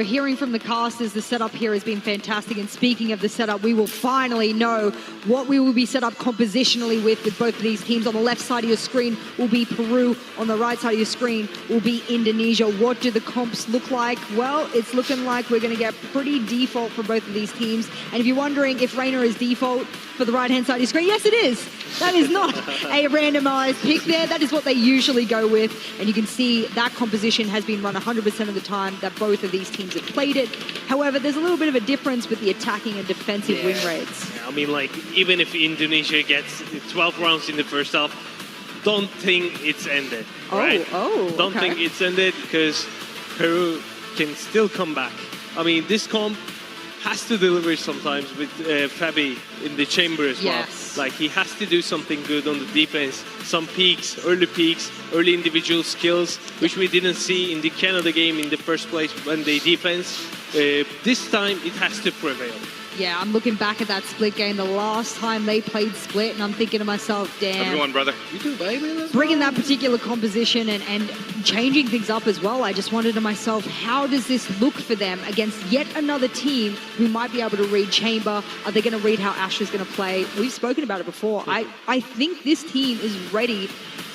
Hearing from the casters, the setup here has been fantastic. And speaking of the setup, we will finally know what we will be set up compositionally with both of these teams. On the left side of your screen will be Peru. On the right side of your screen will be Indonesia. What do the comps look like? Well, it's looking like we're going to get pretty default for both of these teams. And if you're wondering if Reina is default for the right-hand side of your screen, yes, it is. That is not a randomized pick there. That is what they usually go with. And you can see that composition has been run 100% of the time that both of these teams have played it. However, there's a little bit of a difference with the attacking and defensive win rates. Yeah, I mean, like, even if Indonesia gets 12 rounds in the first half, don't think it's ended, right? Don't think it's ended, because Peru can still come back. I mean, this comp has to deliver sometimes with Fabi in the chamber as well. Like, he has to do something good on the defense. Some peaks, early individual skills, which we didn't see in the Canada game in the first place when they defense. This time, it has to prevail. Yeah, I'm looking back at that Split game, the last time they played Split, and I'm thinking to myself, damn. Everyone, brother. You do, baby. Bringing that particular composition and changing things up as well, I just wondered to myself, how does this look for them against yet another team who might be able to read Chamber? Are they going to read how Asher's going to play? We've spoken about it before. I think this team is ready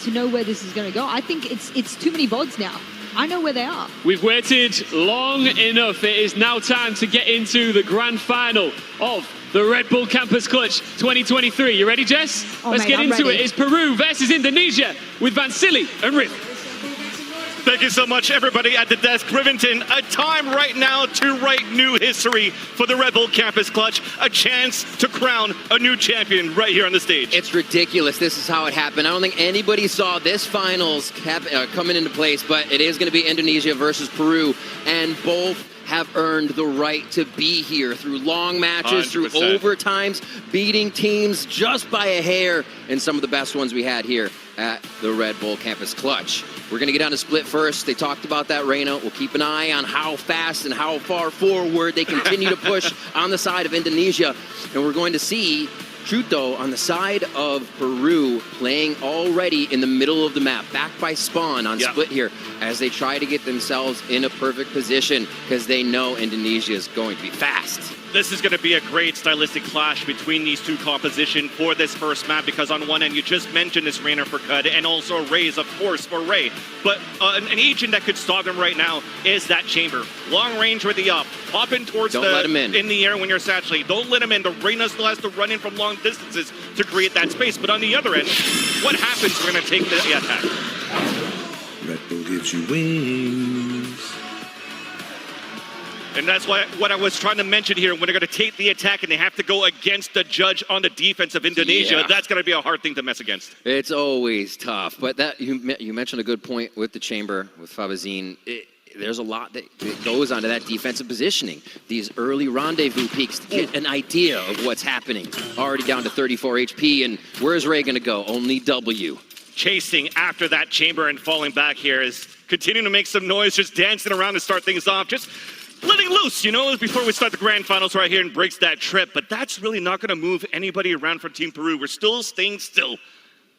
to know where this is going to go. I think it's too many VODs now. I know where they are. We've waited long enough. It is now time to get into the grand final of the Red Bull Campus Clutch 2023. You ready, Jess? Let's get into it. It's Peru versus Indonesia with Vansili and Riv. Thank you so much, everybody at the desk. Rivington, a time right now to write new history for the Red Bull Campus Clutch. A chance to crown a new champion right here on the stage. It's ridiculous. This is how it happened. I don't think anybody saw this finals coming into place, but it is going to be Indonesia versus Peru, and both have earned the right to be here through long matches, 100%. Through overtimes, beating teams just by a hair, and some of the best ones we had here at the Red Bull Campus Clutch. We're going to get on to Split first. They talked about that, Reina. We'll keep an eye on how fast and how far forward they continue to push on the side of Indonesia. And we're going to see Chuto on the side of Peru playing already in the middle of the map, backed by Spawn on Split here, as they try to get themselves in a perfect position, because they know Indonesia is going to be fast. This is going to be a great stylistic clash between these two compositions for this first map, because on one end, you just mentioned this Rainer for Cud, and also Raze, of course, for Ray. But an agent that could stop them right now is that Chamber. Long range with the up, popping towards in the air when you're saturated. Don't let him in. The Reina still has to run in from long distances to create that space. But on the other end, what happens? We're going to take the attack. Red Bull gives you wings. And that's what I was trying to mention here. When they're going to take the attack and they have to go against the judge on the defense of Indonesia, that's going to be a hard thing to mess against. It's always tough. But that you mentioned a good point with the Chamber, with Fabazine. There's a lot that goes onto that defensive positioning. These early rendezvous peaks to get an idea of what's happening. Already down to 34 HP, and where's Ray going to go? Only W. Chasing after that Chamber and falling back here is continuing to make some noise, just dancing around to start things off. Just letting loose, you know, before we start the grand finals right here and breaks that trip. But that's really not going to move anybody around for Team Peru. We're still staying still.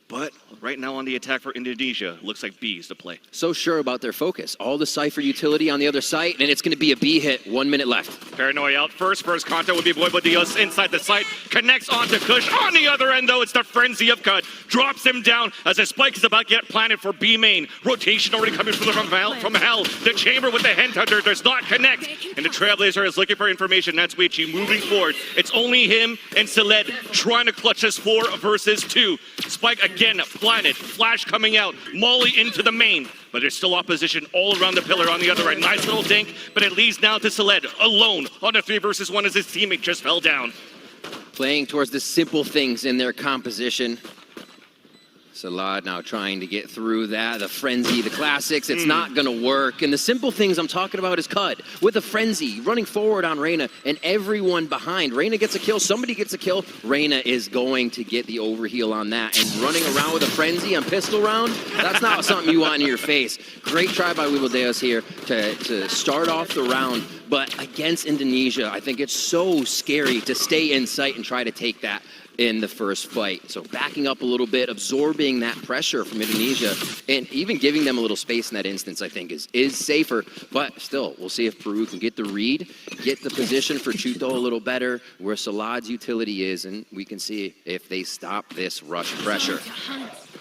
But right now on the attack for Indonesia, looks like B is the play. So sure about their focus. All the Cypher utility on the other site, and it's going to be a B hit. 1 minute left. Paranoia out first. First contact will be Boibo Dios inside the site. Connects onto Kush. On the other end, though, it's the frenzy of Cut. Drops him down as a spike is about to get planted for B main. Rotation already coming from hell. The Chamber with the Headhunter does not connect. And the Trailblazer is looking for information. That's Wichi moving forward. It's only him and Siled trying to clutch this 4 versus 2. Spike again planted. Flash coming out. Molly into the main. But there's still opposition all around the pillar on the other end. Nice little dink, but it leads now to Siled alone on a 3 versus 1 as his teammate just fell down. Playing towards the simple things in their composition. Salad now trying to get through that. The frenzy, the classics, it's not going to work. And the simple things I'm talking about is Cud with a frenzy, running forward on Reina and everyone behind. Reina gets a kill, somebody gets a kill. Reina is going to get the overheal on that. And running around with a frenzy on pistol round, that's not something you want in your face. Great try by Weeble Deos here to start off the round. But against Indonesia, I think it's so scary to stay in sight and try to take that. in the first fight. So backing up a little bit, absorbing that pressure from Indonesia, and even giving them a little space in that instance, I think is safer. But still, we'll see if Peru can get the read, get the position for Chuto a little better, where Salad's utility is, and we can see if they stop this rush pressure.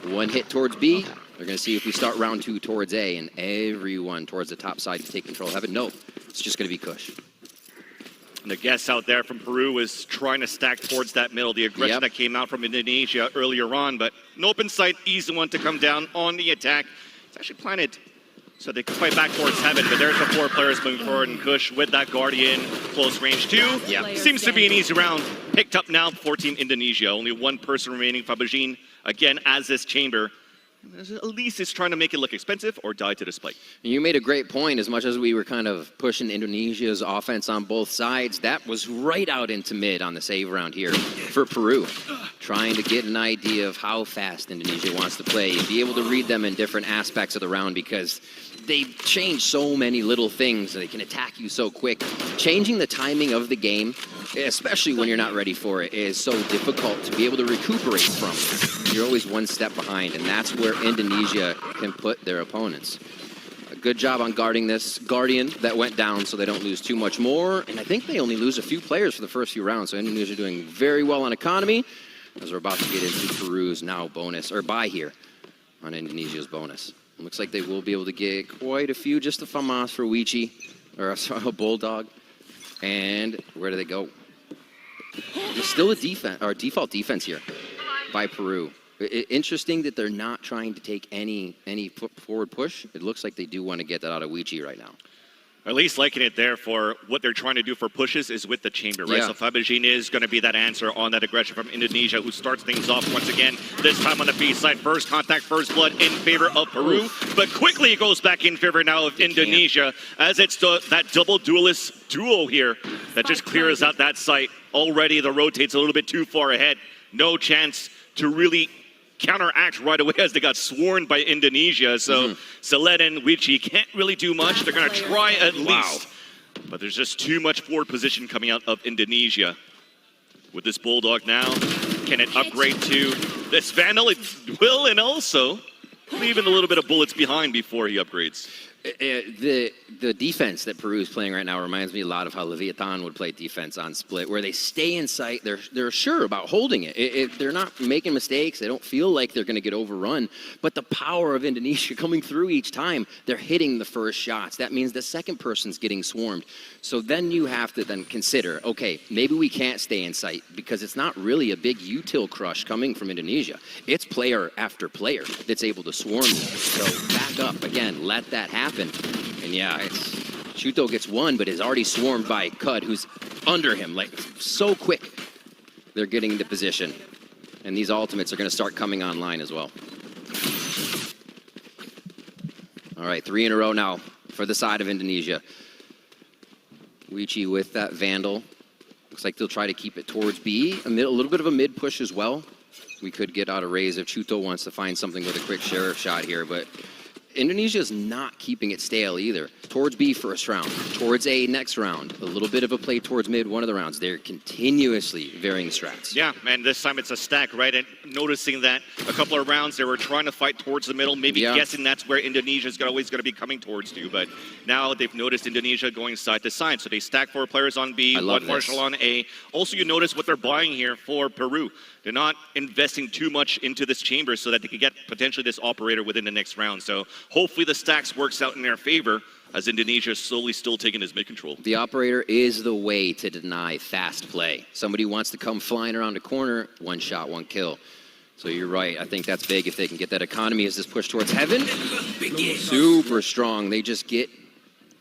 One hit towards B. They're going to see if we start round 2 towards A, and everyone towards the top side to take control of Heaven. No, it's just going to be Kush. And the guess out there from Peru is trying to stack towards that middle. The aggression that came out from Indonesia earlier on, but an open sight, easy one to come down on the attack. It's actually planted so they can fight back towards Heaven, but there's the 4 players moving forward, and Kush with that Guardian, close range 2. Seems to be an easy round. Picked up now for Team Indonesia. Only one person remaining, Fabajin, again, as this chamber. At least it's trying to make it look expensive or die to the spike. You made a great point. As much as we were kind of pushing Indonesia's offense on both sides, that was right out into mid on the save round here for Peru. Trying to get an idea of how fast Indonesia wants to play and be able to read them in different aspects of the round, because they change so many little things. They can attack you so quick. Changing the timing of the game, especially when you're not ready for it, is so difficult to be able to recuperate from. You're always one step behind, and that's where Indonesia can put their opponents. A good job on guarding this Guardian that went down so they don't lose too much more, and I think they only lose a few players for the first few rounds, so Indonesia doing very well on economy as we're about to get into Peru's now bonus, or buy here on Indonesia's bonus. It looks like they will be able to get quite a few, just a FAMAS for Wichi, or a Bulldog. And where do they go? There's still a defense, or default defense here by Peru. Interesting that they're not trying to take any forward push. It looks like they do want to get that out of Wichi right now. At least liking it there for what they're trying to do for pushes is with the chamber, right? So Fabajin is going to be that answer on that aggression from Indonesia, who starts things off once again, this time on the B side. First contact, first blood in favor of Peru, but quickly it goes back in favor now of Indonesia, as it's that double duelist duo here that just clears out that site. Already the rotate's a little bit too far ahead. No chance to really counteract right away as they got swarmed by Indonesia. So Saled and Wichi can't really do much. They're going to try at least. But there's just too much forward position coming out of Indonesia. With this Bulldog now, can it upgrade to this Vandal? It will, and also leaving a little bit of bullets behind before he upgrades. The defense that Peru is playing right now reminds me a lot of how Leviathan would play defense on Split, where they stay in sight. They're sure about holding it. They're not making mistakes. They don't feel like they're going to get overrun. But the power of Indonesia coming through each time, they're hitting the first shots. That means the second person's getting swarmed. So then you have to then consider, okay, maybe we can't stay in sight, because it's not really a big util crush coming from Indonesia. It's player after player that's able to swarm you. So back up again, let that happen. And yeah, Chuto gets one, but is already swarmed by Cud, who's under him, like so quick. They're getting into position. And these ultimates are going to start coming online as well. All right, 3 in a row now for the side of Indonesia. Wichi with that Vandal. Looks like they'll try to keep it towards B. A little bit of a mid push as well. We could get out a raise if Chuto wants to find something with a quick sheriff shot here, but Indonesia is not keeping it stale either. Towards B first round, towards A next round, a little bit of a play towards mid one of the rounds. They're continuously varying strats. Yeah, and this time it's a stack, right? And noticing that a couple of rounds they were trying to fight towards the middle, maybe guessing that's where Indonesia is always going to be coming towards you. But now they've noticed Indonesia going side to side. So they stack 4 players on B, 1 Marshall on A. Also, you notice what they're buying here for Peru. They're not investing too much into this chamber so that they could get potentially this operator within the next round. So hopefully the stacks works out in their favor, as Indonesia is slowly still taking his mid-control. The operator is the way to deny fast play. Somebody wants to come flying around a corner, 1 shot, 1 kill. So you're right. I think that's big if they can get that economy as this push towards Heaven. Super strong. They just get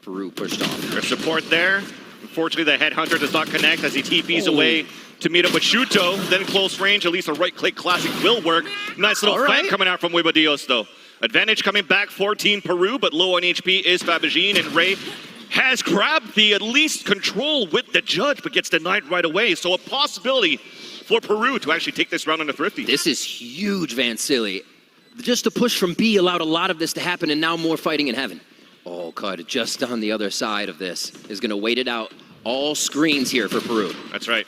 Peru pushed off. Their support there. Unfortunately, the Headhunter does not connect as he TPs away to meet up with Chuto. Then close range, at least a right-click classic will work. Nice little flank coming out from Hueva Dios, though. Advantage coming back for Team Peru, but low on HP is Fabajin, and Ray has grabbed the at least control with the judge, but gets denied right away. So a possibility for Peru to actually take this round on a thrifty. This is huge, Van Silly. Just the push from B allowed a lot of this to happen, and now more fighting in Heaven. Oh, Cud, just on the other side of this is going to wait it out. All screens here for Peru. That's right.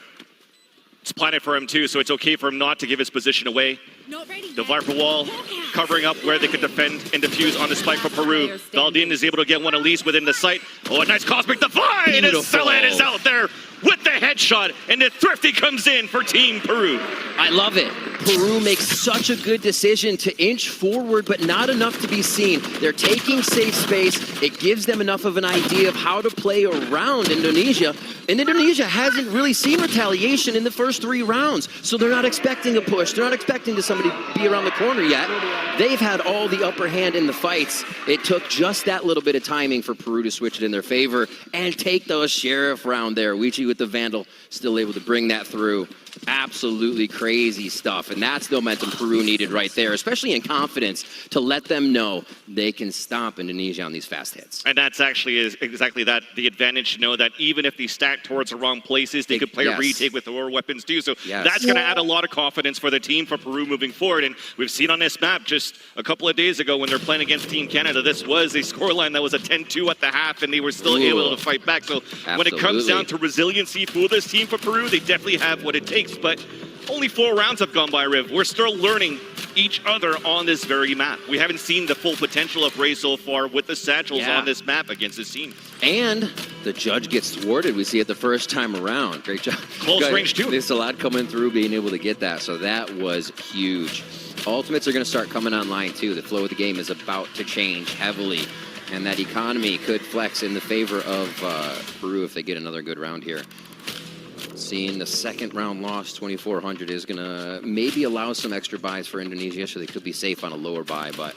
It's planted for him too, so it's okay for him not to give his position away. The Viper wall covering up where they could defend and defuse on the spike for Peru. Valdin is able to get one at least within the site. Oh, a nice Cosmic Divine! And SELAMAT is out there with the headshot, and the Thrifty comes in for Team Peru. I love it. Peru makes such a good decision to inch forward, but not enough to be seen. They're taking safe space. It gives them enough of an idea of how to play around Indonesia. And Indonesia hasn't really seen retaliation in the first 3 rounds, so they're not expecting a push. They're not expecting to somebody be around the corner yet. They've had all the upper hand in the fights. It took just that little bit of timing for Peru to switch it in their favor and take those Sheriff round there. Wichi with the Vandal still able to bring that through. Absolutely crazy stuff, and that's the momentum Peru needed right there, especially in confidence, to let them know they can stop Indonesia on these fast hits. And that's actually exactly that, the advantage to know that even if they stack towards the wrong places, they could play a retake with their weapons too. So that's going to add a lot of confidence for the team, for Peru moving forward. And we've seen on this map just a couple of days ago when they're playing against Team Canada, this was a scoreline that was a 10-2 at the half, and they were still able to fight back. So when it comes down to resiliency for this team, for Peru, they definitely have what it takes. But only 4 rounds have gone by, Riv. We're still learning each other on this very map. We haven't seen the full potential of Ray so far with the satchels on this map against this team. And the judge gets thwarted. We see it the first time around. Great job. Close range too. There's a lot coming through, being able to get that. So that was huge. Ultimates are going to start coming online too. The flow of the game is about to change heavily. And that economy could flex in the favor of Peru if they get another good round here. Seeing the second round loss, 2,400, is going to maybe allow some extra buys for Indonesia, so they could be safe on a lower buy, but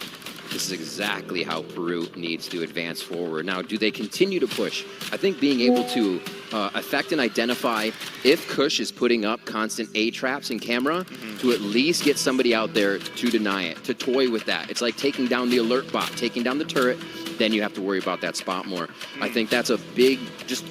this is exactly how Peru needs to advance forward. Now, do they continue to push? I think being able to affect and identify if Kush is putting up constant A-traps in camera, to at least get somebody out there to deny it, to toy with that. It's like taking down the alert bot, taking down the turret, then you have to worry about that spot more. I think that's a big, just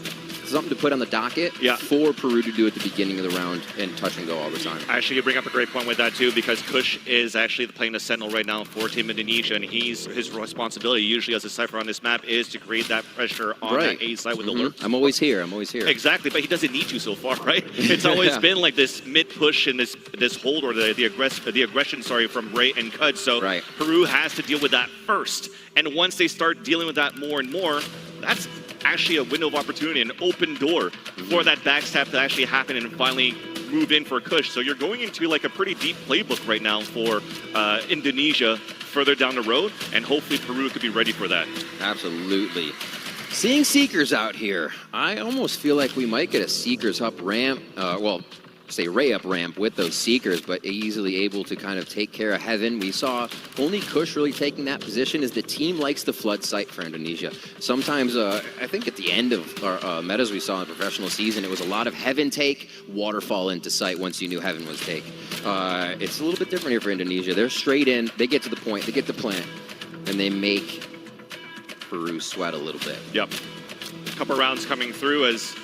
something to put on the docket for Peru to do at the beginning of the round and touch and go all the time. Actually, you bring up a great point with that too, because Kush is actually playing the Sentinel right now for Team Indonesia, and his responsibility usually as a Cypher on this map is to create that pressure on that A side with alert. I'm always here. I'm always here. Exactly, but he doesn't need you so far, right? It's always been like this mid push and this hold, or the aggression, from Ray and Cud. So Peru has to deal with that first, and once they start dealing with that more and more, that's actually a window of opportunity, an open door for that backstab to actually happen and finally move in for Kush. So you're going into like a pretty deep playbook right now for Indonesia further down the road, and hopefully Peru could be ready for that. Absolutely. Seeing Seekers out here, I almost feel like we might get a Seekers up ramp, say Ray up ramp with those Seekers, but easily able to kind of take care of Heaven. We saw only Kush really taking that position, as the team likes the flood site for Indonesia. Sometimes, I think at the end of our metas we saw in the professional season, it was a lot of Heaven take, waterfall into site once you knew Heaven was take. It's a little bit different here for Indonesia. They're straight in, they get to the point, they get the plant, and they make Peru sweat a little bit. Yep. A couple rounds coming through as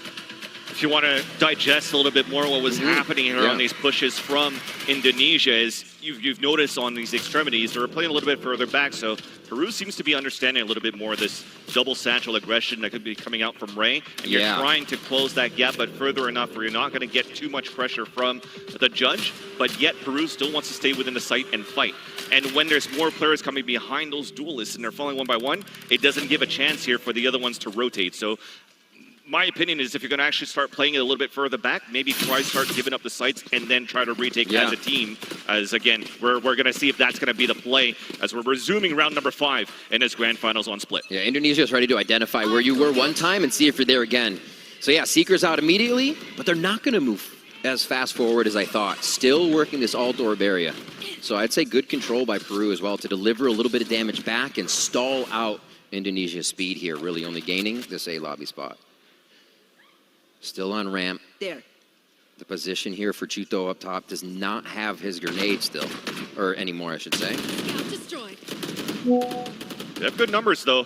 if you want to digest a little bit more what was happening here on these pushes from Indonesia, is you've noticed on these extremities, they're playing a little bit further back, so Peru seems to be understanding a little bit more of this double satchel aggression that could be coming out from Ray, and you're trying to close that gap, but further enough where you're not going to get too much pressure from the judge, but yet Peru still wants to stay within the site and fight. And when there's more players coming behind those duelists and they're falling one by one, it doesn't give a chance here for the other ones to rotate. So my opinion is if you're going to actually start playing it a little bit further back, maybe try start giving up the sites and then try to retake as a team. As again, we're going to see if that's going to be the play as we're resuming round number 5 in this grand finals on Split. Yeah, Indonesia is ready to identify where you were one time and see if you're there again. So yeah, Seekers out immediately, but they're not going to move as fast forward as I thought. Still working this alt-orb area. So I'd say good control by Peru as well to deliver a little bit of damage back and stall out Indonesia's speed here, really only gaining this A lobby spot. Still on ramp. There. The position here for Chuto up top does not have his grenade still. Or anymore, I should say. Destroyed. They have good numbers, though,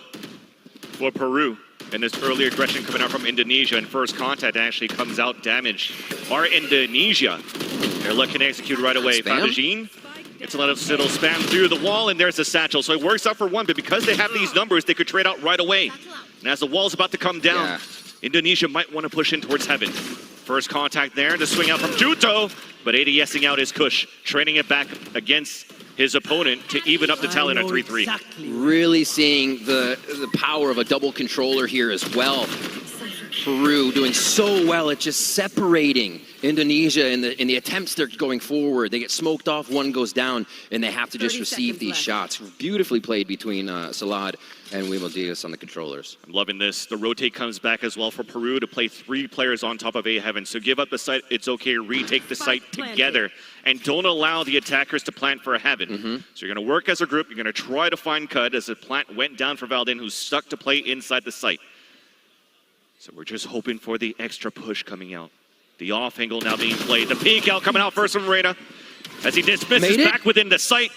for Peru. And this early aggression coming out from Indonesia, and first contact actually comes out damaged. Are Indonesia. They're looking to execute right away. Fabagine. It's a little spam through the wall, and there's the satchel. So it works out for one, but because they have these numbers, they could trade out right away. And as the wall's about to come down, Indonesia might want to push in towards Heaven. First contact there to swing out from Juto, but ADSing out his Kush, training it back against his opponent to even up the tally at 3-3. Really seeing the power of a double controller here as well. Peru doing so well at just separating Indonesia in the attempts they're going forward. They get smoked off, one goes down, and they have to just receive these shots. Beautifully played between Salad and Wimo Diaz on the controllers. I'm loving this. The rotate comes back as well for Peru to play 3 players on top of A Heaven. So give up the site, it's okay, retake the site together, and don't allow the attackers to plant for a Heaven. So you're going to work as a group, you're going to try to find Cud as the plant went down for Valdin, who's stuck to play inside the site. So we're just hoping for the extra push coming out. The off angle now being played. The peek out coming out first from Reyna. As he dismisses back within the site.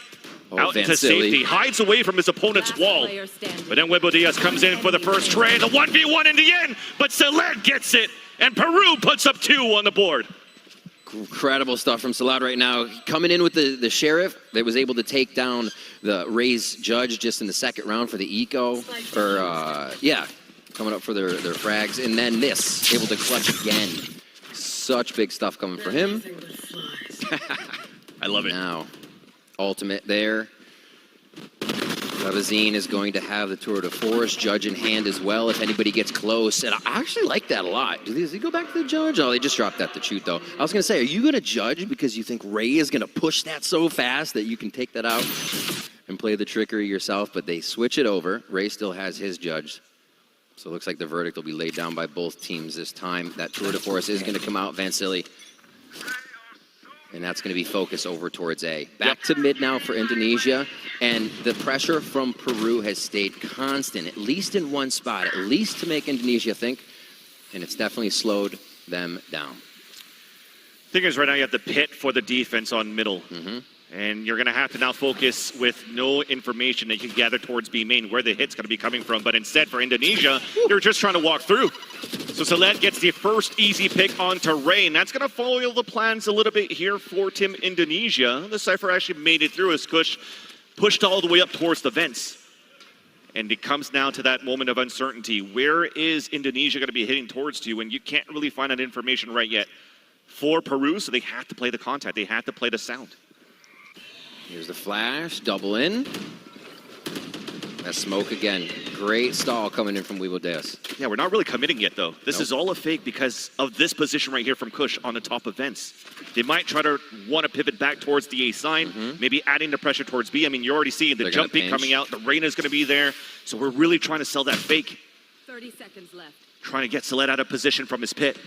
Out into safety. Hides away from his opponent's wall. But then Wimo Diaz comes in for the first trade. The 1v1 in the end. But Salad gets it. And Peru puts up 2 on the board. Incredible stuff from Salad right now. Coming in with the Sheriff that was able to take down the Rays Judge just in the second round for the eco. Coming up for their frags. And then this, able to clutch again. Such big stuff coming for him. I love it. Now, ultimate there. Levazine is going to have the Tour de Force Judge in hand as well if anybody gets close. And I actually like that a lot. Does he go back to the Judge? Oh, they just dropped that to shoot, though. I was going to say, are you going to Judge because you think Ray is going to push that so fast that you can take that out and play the trickery yourself? But they switch it over. Ray still has his Judge. So it looks like the verdict will be laid down by both teams this time. That Tour de Force is going to come out, Vansili. And that's going to be focused over towards A. Back to mid now for Indonesia. And the pressure from Peru has stayed constant, at least in one spot, at least to make Indonesia think. And it's definitely slowed them down. Thing is, right now you have the pit for the defense on middle. And you're going to have to now focus with no information that you can gather towards B main where the hit's going to be coming from. But instead, for Indonesia, you're just trying to walk through. So Salad gets the first easy pick onto Ray, and that's going to follow the plans a little bit here for Team Indonesia. The Cypher actually made it through as Kush pushed all the way up towards the vents. And it comes now to that moment of uncertainty. Where is Indonesia going to be hitting towards to? And you can't really find that information right yet for Peru, so they have to play the contact. They have to play the sound. Here's the flash, double in. That smoke again. Great stall coming in from Wimo Diaz. Yeah, we're not really committing yet, though. This is all a fake because of this position right here from Kush on the top of vents. They might try to want to pivot back towards the A sign, maybe adding the pressure towards B. I mean, you're already seeing the jump peak coming out. The Reyna's going to be there. So we're really trying to sell that fake. 30 seconds left. Trying to get Salad out of position from his pit.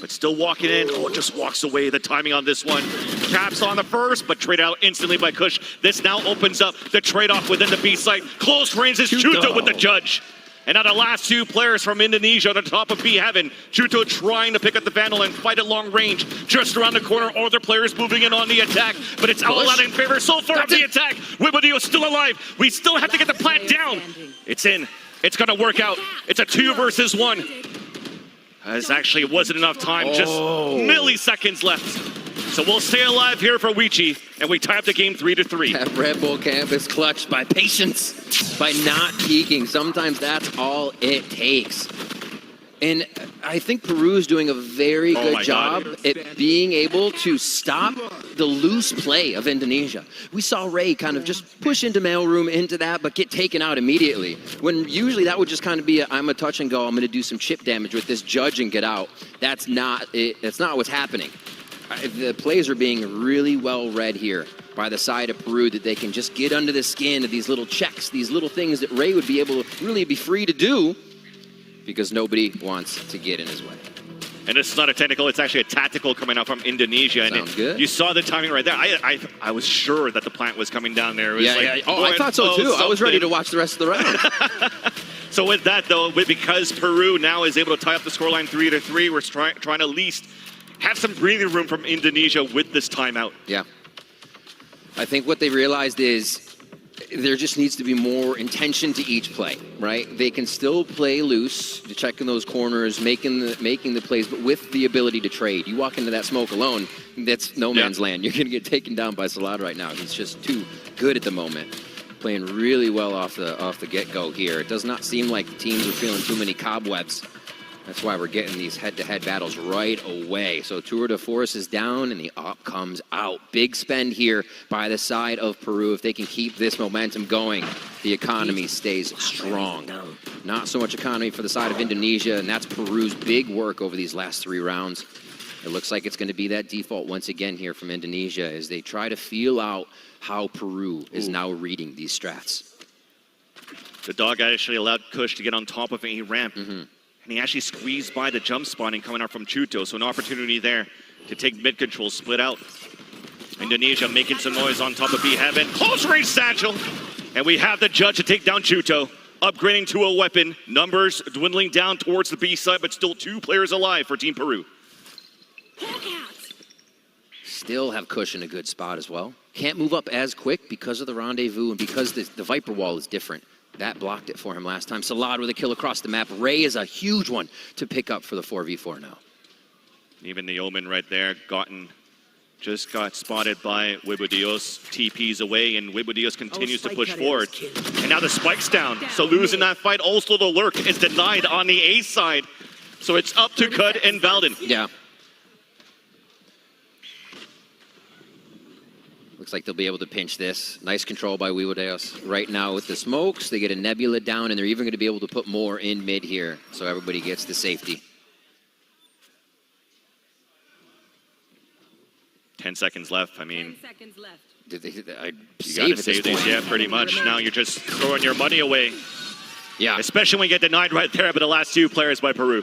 But still walking in. Oh, just walks away. The timing on this one. Caps on the first, but trade out instantly by Kush. This now opens up the trade-off within the B site. Close range is Juto with the Judge. And now the last 2 players from Indonesia on the top of B Heaven. Juto trying to pick up the Vandal and fight at long range. Just around the corner, other players moving in on the attack. But it's all out in favor so far of the attack. Wimo Diaz still alive. We still have to get the plant down. It's in. It's going to work out. It's a 2 versus 1. As actually it wasn't enough time, just milliseconds left. So we'll stay alive here for Wichi, and we tie up the game 3-3. That Red Bull camp is clutched by patience, by not peeking. Sometimes that's all it takes. And I think Peru is doing a very good job at being able to stop the loose play of Indonesia. We saw Ray kind of just push into mailroom into that, but get taken out immediately. When usually that would just kind of be I'm a touch and go, I'm going to do some chip damage with this Judge and get out. That's not it. That's not what's happening. The plays are being really well read here by the side of Peru, that they can just get under the skin of these little checks, these little things that Ray would be able to really be free to do, because nobody wants to get in his way. And this is not a technical, it's actually a tactical coming out from Indonesia. Sounds good. You saw the timing right there. I was sure that the plant was coming down there. It was Oh, I thought so too. I was ready to watch the rest of the round. So with that, though, because Peru now is able to tie up the scoreline 3-3, we're trying to at least have some breathing room from Indonesia with this timeout. Yeah. I think what they realized is there just needs to be more intention to each play, right? They can still play loose, checking those corners, making the plays, but with the ability to trade. You walk into that smoke alone, that's no man's land. You're going to get taken down by Salad right now. He's just too good at the moment. Playing really well off the get-go here. It does not seem like the teams are feeling too many cobwebs That's why we're getting these head-to-head battles right away. So tour de force is down and the op comes out. Big spend here by the side of Peru. If they can keep this momentum going, the economy stays strong. Not so much economy for the side of Indonesia, and that's Peru's big work over these last 3 rounds. It looks like it's going to be that default once again here from Indonesia as they try to feel out how Peru is now reading these strats. The dog actually allowed Kush to get on top of a ramp. And he actually squeezed by the jump spawning coming out from Chuto, so an opportunity there to take mid control, split out. Indonesia making some noise on top of B Heaven. Close range satchel! And we have the judge to take down Chuto, upgrading to a weapon. Numbers dwindling down towards the B side, but still 2 players alive for Team Peru. Still have Kush in a good spot as well. Can't move up as quick because of the rendezvous and because the Viper wall is different. That blocked it for him last time. Salad with a kill across the map. Ray is a huge one to pick up for the 4v4 now. Even the Omen right there, just got spotted by Wibudios. TP's away, and Wibudios continues to push forward. And now the spike's down. So losing that fight. Also the lurk is denied on the A side. So it's up to Cud and Valden. Yeah. Looks like they'll be able to pinch this. Nice control by Wibudios. Right now with the smokes, they get a Nebula down, and they're even going to be able to put more in mid here. So everybody gets the safety. 10 seconds left. I mean, 10 seconds left. You gotta save these, yeah, pretty much. Now you're just throwing your money away. Yeah. Especially when you get denied right there by the last 2 players by Peru.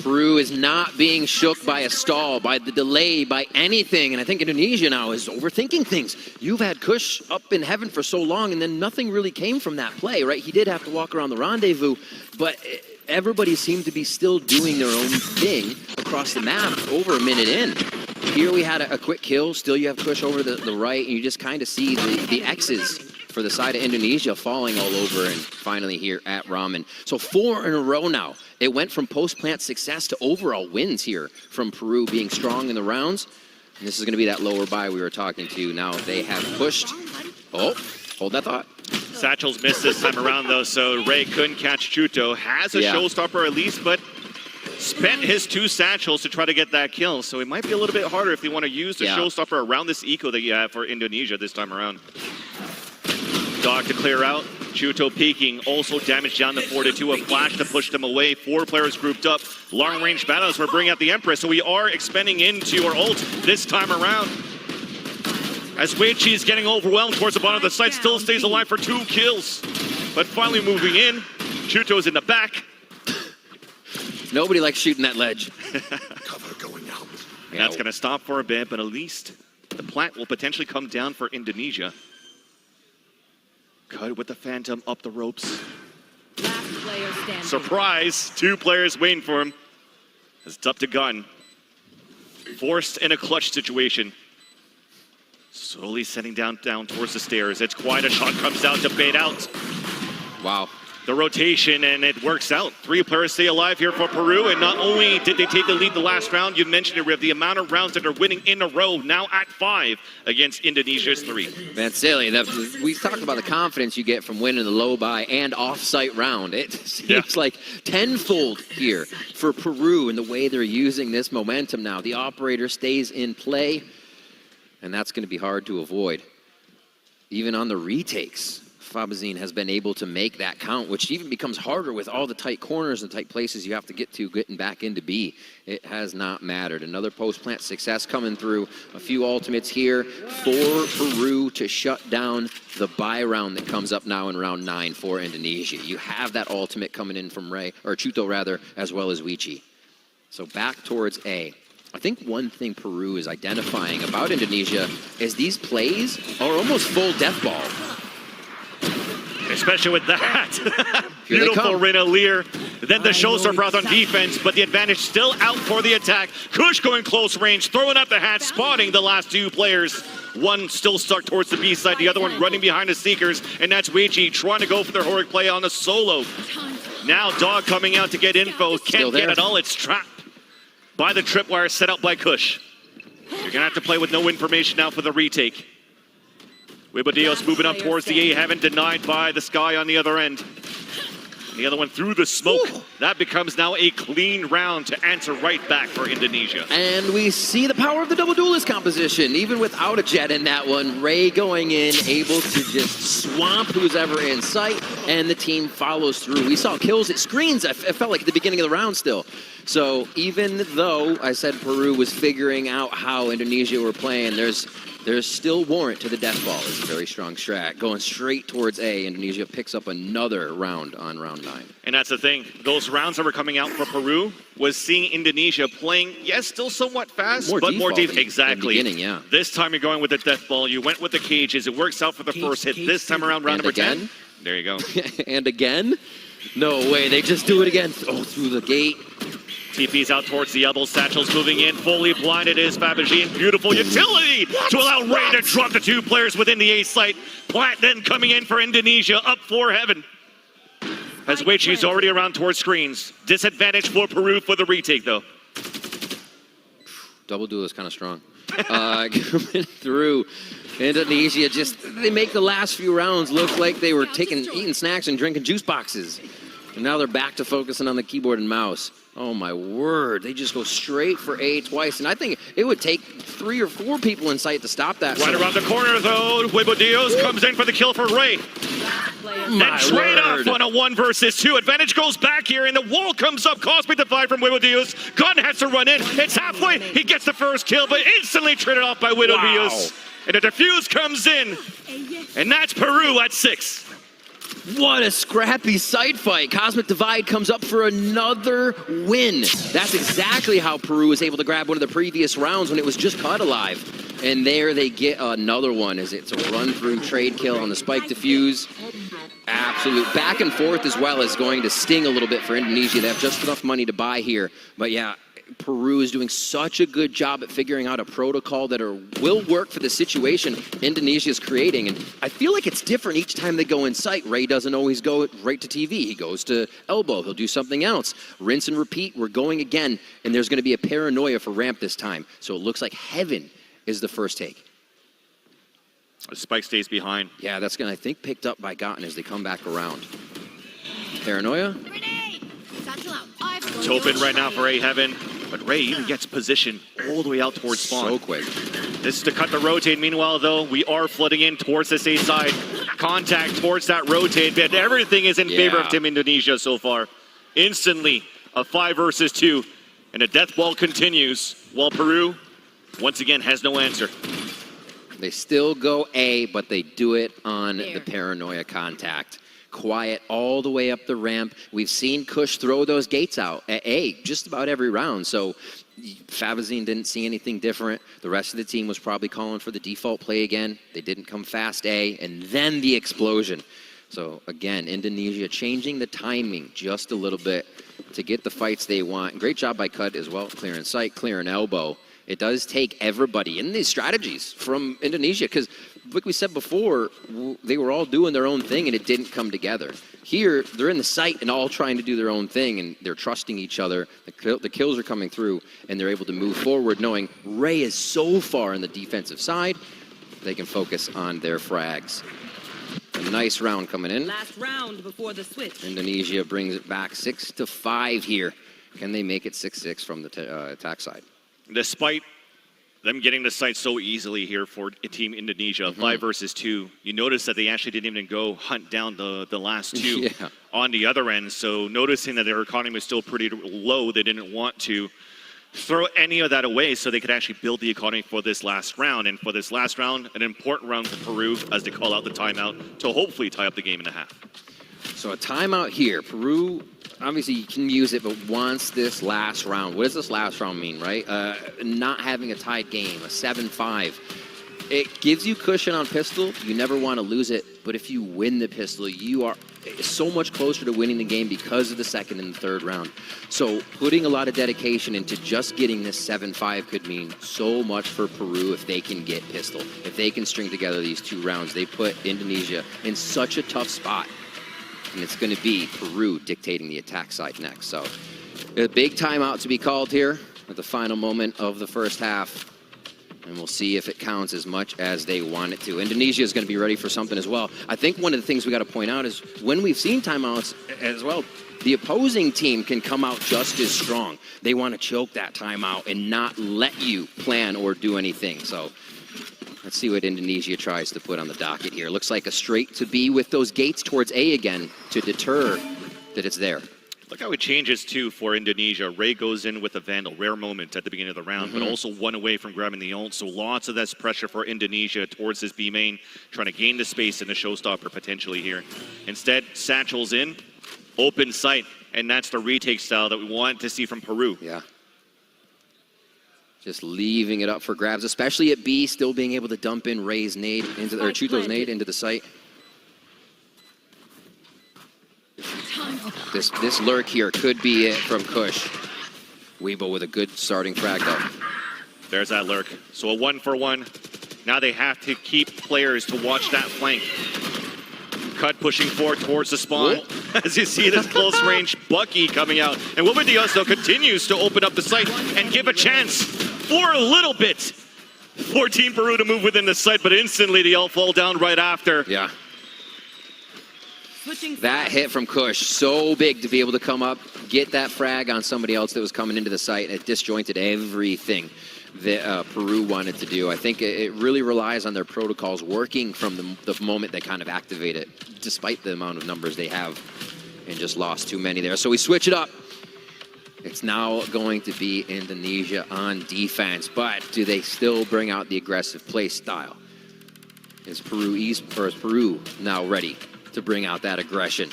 Peru is not being shook by a stall, by the delay, by anything. And I think Indonesia now is overthinking things. You've had Kush up in heaven for so long, and then nothing really came from that play, right? He did have to walk around the rendezvous, but everybody seemed to be still doing their own thing across the map over a minute in. Here we had a quick kill. Still you have Kush over the right, and you just kind of see the X's for the side of Indonesia falling all over, and finally here at Ramen. So 4 in a row now. It went from post-plant success to overall wins here from Peru being strong in the rounds. And this is going to be that lower buy we were talking to. Now they have pushed. Oh, hold that thought. Satchel's missed this time around, though, so Ray couldn't catch Chuto. Has a showstopper at least, but spent his 2 satchels to try to get that kill. So it might be a little bit harder if they want to use the showstopper around this eco that you have for Indonesia this time around. Dog to clear out. Chuto peeking, also damaged down to 4-2. A flash to push them away. 4 players grouped up. Long range battles for bringing out the Empress. So we are expanding into our ult this time around. As Weichi is getting overwhelmed towards the bottom of the site, still stays alive for 2 kills. But finally moving in. Chuto's in the back. Nobody likes shooting that ledge. Cover going out. And that's going to stop for a bit, but at least the plant will potentially come down for Indonesia. Cut with the Phantom up the ropes. Last player standing. Surprise! 2 players waiting for him. It's up to Gun. Forced in a clutch situation. Slowly setting down towards the stairs. It's quite a shot, comes out to bait out. Wow. The rotation, and it works out. 3 players stay alive here for Peru, and not only did they take the lead the last round, you mentioned it, Riv, the amount of rounds that are winning in a row, now at 5 against Indonesia's 3. Vansili, we talked about the confidence you get from winning the low buy and off-site round. It seems like tenfold here for Peru in the way they're using this momentum now. The operator stays in play, and that's going to be hard to avoid. Even on the retakes, Fabazine has been able to make that count, which even becomes harder with all the tight corners and tight places you have to get to getting back into B. It has not mattered. Another post-plant success coming through. A few ultimates here for Peru to shut down the buy round that comes up now in round 9 for Indonesia. You have that ultimate coming in from Ray, or Chuto rather, as well as Weichi. So back towards A. I think one thing Peru is identifying about Indonesia is these plays are almost full death ball. Especially with that. Beautiful Renalier. Then the showstopper out on defense, but the advantage still out for the attack. Kush going close range, throwing up the hat, spotting the last 2 players. One still stuck towards the B side, the other one running behind the Seekers, and that's Weichi trying to go for their heroic play on a solo. Now Dog coming out to get info. Can't get it all. It's trapped by the tripwire set out by Kush. You're going to have to play with no information now for the retake. Wibudios moving up towards the A, haven't denied by the Sky on the other end. The other one through the smoke. Ooh. That becomes now a clean round to answer right back for Indonesia. And we see the power of the double duelist composition. Even without a jet in that one, Ray going in, able to just swamp who's ever in sight, and the team follows through. We saw kills at screens, it felt like at the beginning of the round still. So even though I said Peru was figuring out how Indonesia were playing, there's still warrant to the death ball. It's a very strong strat. Going straight towards A, Indonesia picks up another round on round 9. And that's the thing. Those rounds that were coming out for Peru was seeing Indonesia playing, yes, still somewhat fast, but more deep. Exactly. In the beginning, yeah. This time you're going with the death ball. You went with the cages. It works out for the first hit. This time around, round number 10. There you go. And again? No way. They just do it again. Oh, through the gate. TP's out towards the elbow. Satchel's moving in. Fully blinded is Fabergé. And beautiful utility to allow Ray to drop the 2 players within the A site. Plat then coming in for Indonesia. Up for heaven. As Weichi's already around towards screens. Disadvantage for Peru for the retake, though. Double duel is kind of strong. Coming through. Indonesia they make the last few rounds look like they were eating snacks and drinking juice boxes. And now they're back to focusing on the keyboard and mouse. Oh my word, they just go straight for A twice, and I think it would take 3 or 4 people in sight to stop that. Right around the corner though, Huevo Dios comes in for the kill for Ray. Then trade off on a 1 versus 2. Advantage goes back here, and the wall comes up. Cosmic Divide from Huevo Dios. Gunn has to run in. It's halfway. He gets the first kill, but instantly traded off by Huevo Dios. And a defuse comes in, and that's Peru at 6. What a scrappy side fight. Cosmic Divide comes up for another win. That's exactly how Peru was able to grab one of the previous rounds when it was just caught alive. And there they get another one as it's a run-through trade kill on the spike defuse. Absolute back and forth as well as going to sting a little bit for Indonesia. They have just enough money to buy here. But yeah, Peru is doing such a good job at figuring out a protocol that will work for the situation Indonesia is creating. And I feel like it's different each time they go in sight. Ray doesn't always go right to TV. He goes to elbow. He'll do something else. Rinse and repeat. We're going again. And there's going to be a paranoia for ramp this time. So it looks like heaven is the first take. The spike stays behind. Yeah, that's going to, I think, picked up by Gotten as they come back around. Paranoia. It's open right now for A Heaven, but Ray even gets position all the way out towards spawn. So quick. This is to cut the rotate. Meanwhile, though, we are flooding in towards this A side. Contact towards that rotate bit. Everything is in favor of Team Indonesia so far. Instantly, a 5 versus 2, and a death ball continues while Peru, once again, has no answer. They still go A, but they do it on the paranoia contact. Quiet all the way up the ramp. We've seen Kush throw those gates out at A just about every round. So Favazine didn't see anything different. The rest of the team was probably calling for the default play again. They didn't come fast A, and then the explosion. So again, Indonesia changing the timing just a little bit to get the fights they want. Great job by Cut as well, clearing sight, clearing elbow. It does take everybody in these strategies from Indonesia because, like we said before, they were all doing their own thing and it didn't come together. Here, they're in the site and all trying to do their own thing and they're trusting each other. The kills are coming through and they're able to move forward knowing Ray is so far on the defensive side, they can focus on their frags. A nice round coming in. Last round before the switch. Indonesia brings it back 6-5 here. Can they make it 6-6 from the attack side? Despite them getting the site so easily here for Team Indonesia, 5 versus 2, you notice that they actually didn't even go hunt down the last 2 on the other end. So noticing that their economy was still pretty low, they didn't want to throw any of that away so they could actually build the economy for this last round. And for this last round, an important round for Peru as they call out the timeout to hopefully tie up the game in a half. So a timeout here. Peru obviously can use it, but wants this last round. What does this last round mean, right? Not having a tied game, a 7-5. It gives you cushion on pistol. You never want to lose it. But if you win the pistol, you are so much closer to winning the game because of the second and the third round. So putting a lot of dedication into just getting this 7-5 could mean so much for Peru if they can get pistol. If they can string together these 2 rounds, they put Indonesia in such a tough spot. And it's going to be Peru dictating the attack side next. So a big timeout to be called here at the final moment of the first half. And we'll see if it counts as much as they want it to. Indonesia is going to be ready for something as well. I think one of the things we got to point out is when we've seen timeouts as well, the opposing team can come out just as strong. They want to choke that timeout and not let you plan or do anything. So let's see what Indonesia tries to put on the docket here. Looks like a straight to B with those gates towards A again to deter that it's there. Look how it changes, too, for Indonesia. Ray goes in with a Vandal, rare moment at the beginning of the round, but also one away from grabbing the ult. So lots of this pressure for Indonesia towards this B main, trying to gain the space in the showstopper potentially here. Instead, Satchel's in, open sight, and that's the retake style that we want to see from Peru. Yeah. Just leaving it up for grabs, especially at B, still being able to dump in Ray's nade, into or Chuto's nade into the site. This lurk here could be it from Kush. Weibo with a good starting frag though. There's that lurk. So a 1-for-1. Now they have to keep players to watch that flank. Cut pushing forward towards the spawn. As you see this close range Bucky coming out. And Wilbur Diaz though continues to open up the site and give a chance for a little bit for Team Peru to move within the site, but instantly they all fall down right after. Yeah. That hit from Kush, so big to be able to come up, get that frag on somebody else that was coming into the site, and it disjointed everything that Peru wanted to do. I think it really relies on their protocols working from the moment they kind of activate it, despite the amount of numbers they have, and just lost too many there. So we switch it up. It's now going to be Indonesia on defense, but do they still bring out the aggressive play style? Is Peru now ready to bring out that aggression?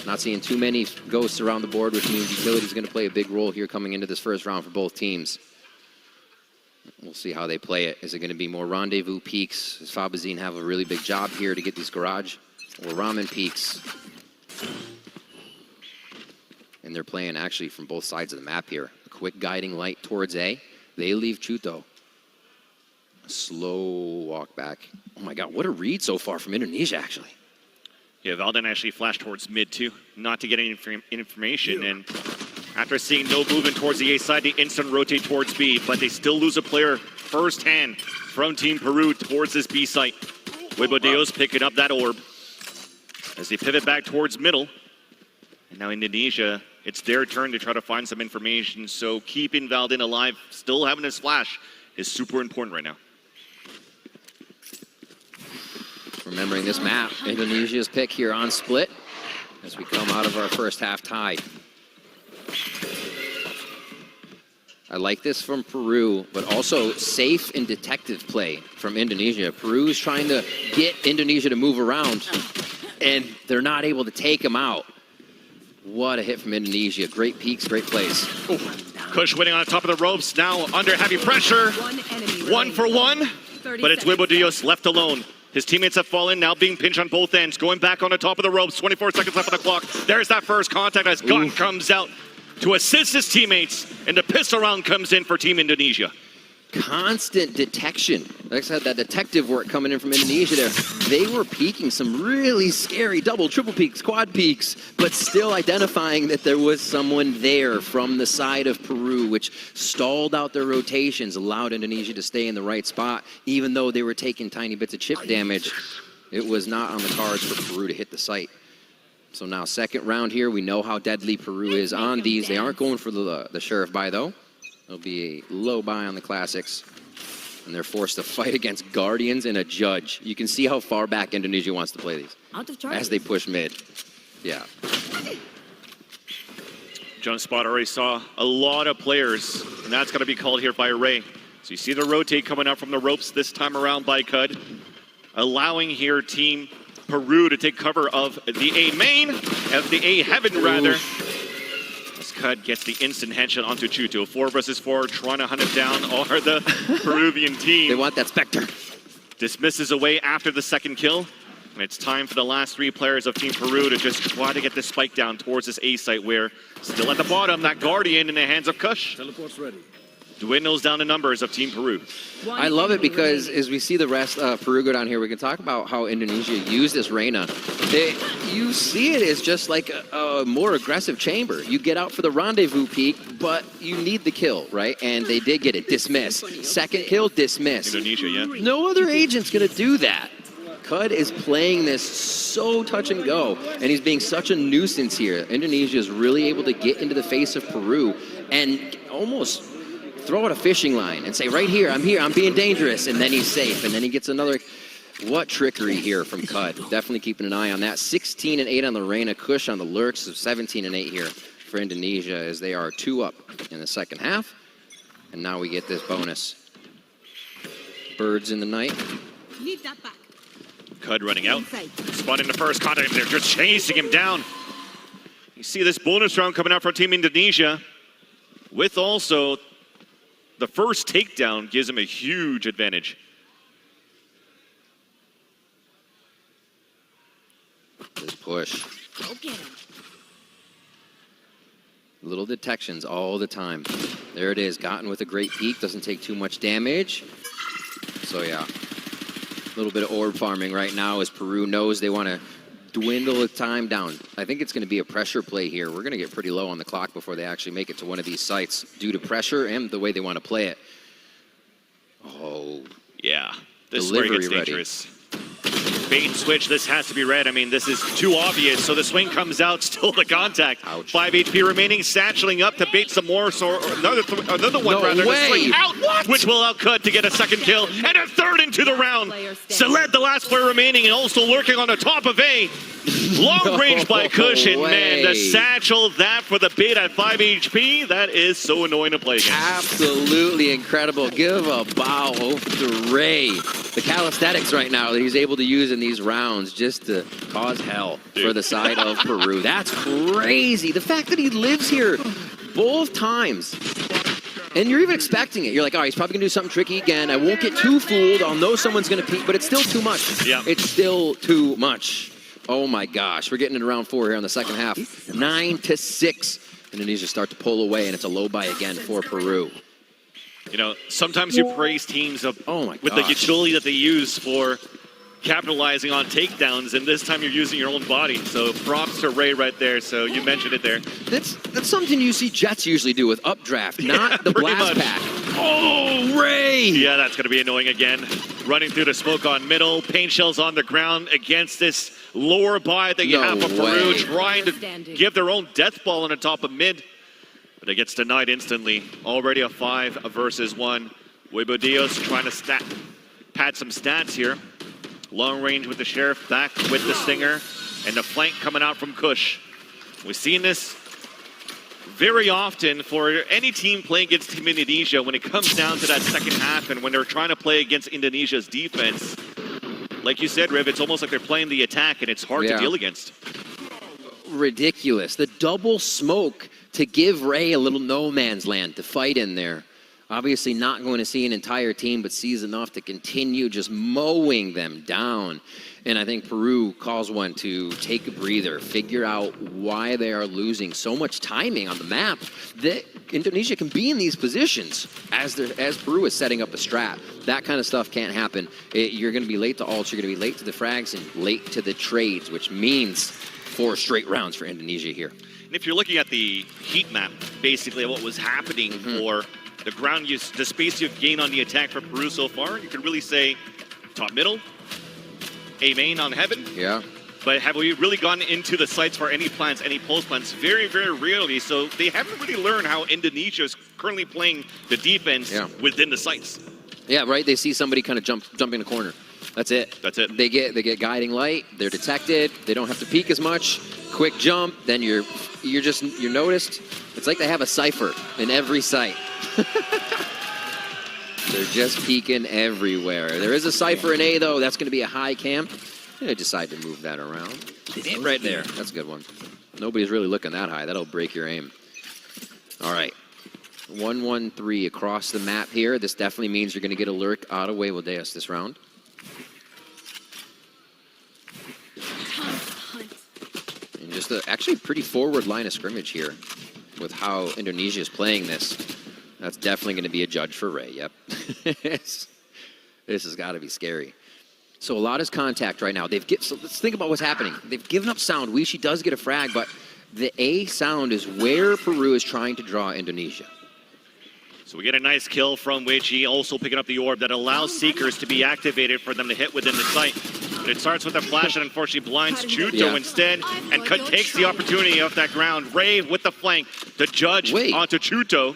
Not seeing too many ghosts around the board, which means utility is going to play a big role here coming into this first round for both teams. We'll see how they play it. Is it going to be more rendezvous peaks? Does Fabazine have a really big job here to get these garage or ramen peaks? And they're playing actually from both sides of the map here. A quick guiding light towards A. They leave Chuto. A slow walk back. Oh my God, what a read so far from Indonesia actually. Yeah, Valden actually flashed towards mid too, not to get any information. And after seeing no movement towards the A side, they instant rotate towards B, but they still lose a player firsthand from Team Peru towards this B site. Weibo Diaz picking up that orb as they pivot back towards middle. And now Indonesia, it's their turn to try to find some information. So keeping Valden alive, still having his flash, is super important right now. Remembering this map, Indonesia's pick here on split as we come out of our first half tied. I like this from Peru, but also safe and detective play from Indonesia. Peru's trying to get Indonesia to move around, and they're not able to take them out. What a hit from Indonesia. Great peaks, great plays. Kush winning on top of the ropes, now under heavy pressure. 1-for-1, but it's Weibo Diaz left alone. His teammates have fallen, now being pinched on both ends. Going back on the top of the ropes, 24 seconds left on the clock. There's that first contact as Gun comes out to assist his teammates, and the pistol round comes in for Team Indonesia. Constant detection. Like I said, that detective work coming in from Indonesia there. They were peeking some really scary double, triple peaks, quad peaks, but still identifying that there was someone there from the side of Peru, which stalled out their rotations, allowed Indonesia to stay in the right spot, even though they were taking tiny bits of chip damage. It was not on the cards for Peru to hit the site. So now second round here, we know how deadly Peru is on these. They aren't going for the Sheriff buy though. It'll be a low buy on the classics. And they're forced to fight against Guardians and a Judge. You can see how far back Indonesia wants to play these as they push mid. Yeah. John Spot already saw a lot of players, and that's going to be called here by Ray. So you see the rotate coming up from the ropes this time around by Cud, allowing here Team Peru to take cover of the A main, of the A heaven rather. As Cud gets the instant headshot onto Chuto. 4 versus 4, trying to hunt it down are the Peruvian team. They want that Spectre. Dismisses away after the second kill. And it's time for the last 3 players of Team Peru to just try to get this spike down towards this A site where, still at the bottom, that Guardian in the hands of Kush. Teleport's ready. dwindles down the numbers of Team Peru. I love it because as we see the rest of Peru go down here, we can talk about how Indonesia used this Reyna. You see it as just like a more aggressive chamber. You get out for the rendezvous peak, but you need the kill, right? And they did get it. Dismiss. Second kill, dismiss. Indonesia, yeah. No other agent's going to do that. Cud is playing this so touch and go, and he's being such a nuisance here. Indonesia is really able to get into the face of Peru and almost throw out a fishing line and say, right here, I'm being dangerous, and then he's safe, and then he gets another. What trickery here from Cud. Definitely keeping an eye on that. 16-8 on the Reyna, Kush on the Lurks, so 17-8 here for Indonesia as they are 2 up in the second half. And now we get this bonus. Birds in the night. Leave that back. Cud running out. Spun in the first contact. They're just chasing him down. You see this bonus round coming out for Team Indonesia with also the first takedown gives him a huge advantage. This push. Go get him. Little detections all the time. There it is. Gotten with a great peek. Doesn't take too much damage. So yeah. A little bit of orb farming right now as Peru knows they want to dwindle the time down. I think it's going to be a pressure play here. We're going to get pretty low on the clock before they actually make it to one of these sites due to pressure and the way they want to play it. Oh. Yeah. This is where it gets dangerous. Bait and switch, this has to be red. I mean, this is too obvious. So the swing comes out, still the contact. Ouch. 5 HP remaining, satcheling up to bait some more. So another one No rather. way. The swing out, which will outcut to get a second kill and a third into the round. Seled, the last player remaining, and also lurking on the top of A. Long range by Kush, and man, the satchel, that for the bait at 5 HP, that is so annoying to play against. Absolutely incredible. Give a bow to Ray. The calisthenics right now that he's able to use in these rounds just to cause hell for the side of Peru. That's crazy. The fact that he lives here both times. And you're even expecting it. You're like, oh, he's probably going to do something tricky again. I won't get too fooled. I'll know someone's going to peek, but it's still too much. Yeah. It's still too much. Oh, my gosh. We're getting into round 4 here in the second half. 9-6. Indonesia start to pull away, and it's a low buy again for Peru. You know, sometimes you praise teams with the gosh. utility that they use for capitalizing on takedowns, and this time you're using your own body. So props to Ray right there. So you mentioned it there. That's something you see Jets usually do with updraft, not the pretty blast much. pack. Oh, Ray! Yeah, that's going to be annoying again. Running through the smoke on middle. Paint shells on the ground against this lower buy that you have for Peru, trying to give their own death ball on the top of mid. But it gets denied instantly. Already a 5 versus 1. Weibo Dios trying to pad some stats here. Long range with the Sheriff, back with the Stinger, and the flank coming out from Kush. We've seen this very often for any team playing against Team Indonesia when it comes down to that second half and when they're trying to play against Indonesia's defense. Like you said, Riv, it's almost like they're playing the attack and it's hard to deal against. Ridiculous. The double smoke to give Ray a little no man's land to fight in there. Obviously not going to see an entire team, but sees enough to continue just mowing them down. And I think Peru calls one to take a breather, figure out why they are losing so much timing on the map that Indonesia can be in these positions as Peru is setting up a strat. That kind of stuff can't happen. You're going to be late to ults, you're going to be late to the frags, and late to the trades, which means 4 straight rounds for Indonesia here. And if you're looking at the heat map, basically what was happening for the ground use, the space you've gained on the attack for Peru so far, you could really say top middle, A main on heaven. Yeah. But have we really gone into the sites for any plans, any pulse plans? Very, very rarely. So they haven't really learned how Indonesia is currently playing the defense within the sites. Yeah, right. They see somebody kind of jump in a corner. That's it. That's it. They get guiding light. They're detected. They don't have to peek as much. Quick jump. Then you're noticed. It's like they have a cipher in every site. They're just peeking everywhere. There is a cipher in A though. That's going to be a high camp. I decide to move that around. Right there. That's a good one. Nobody's really looking that high. That'll break your aim. All right. 1-1-3 across the map here. This definitely means you're going to get a lurk out of Weibo Dios this round. And just actually pretty forward line of scrimmage here with how Indonesia is playing this. That's definitely going to be a judge for Ray. Yep. This has got to be scary. So a lot is contact right now. So let's think about what's happening. They've given up sound. Wishi does get a frag, but the A sound is where Peru is trying to draw Indonesia. So we get a nice kill from Wichi, also picking up the orb that allows Seekers to be activated for them to hit within the site. But it starts with a flash and unfortunately blinds Chuto instead, and Cut takes the opportunity off that ground. Ray with the flank, the judge onto Chuto.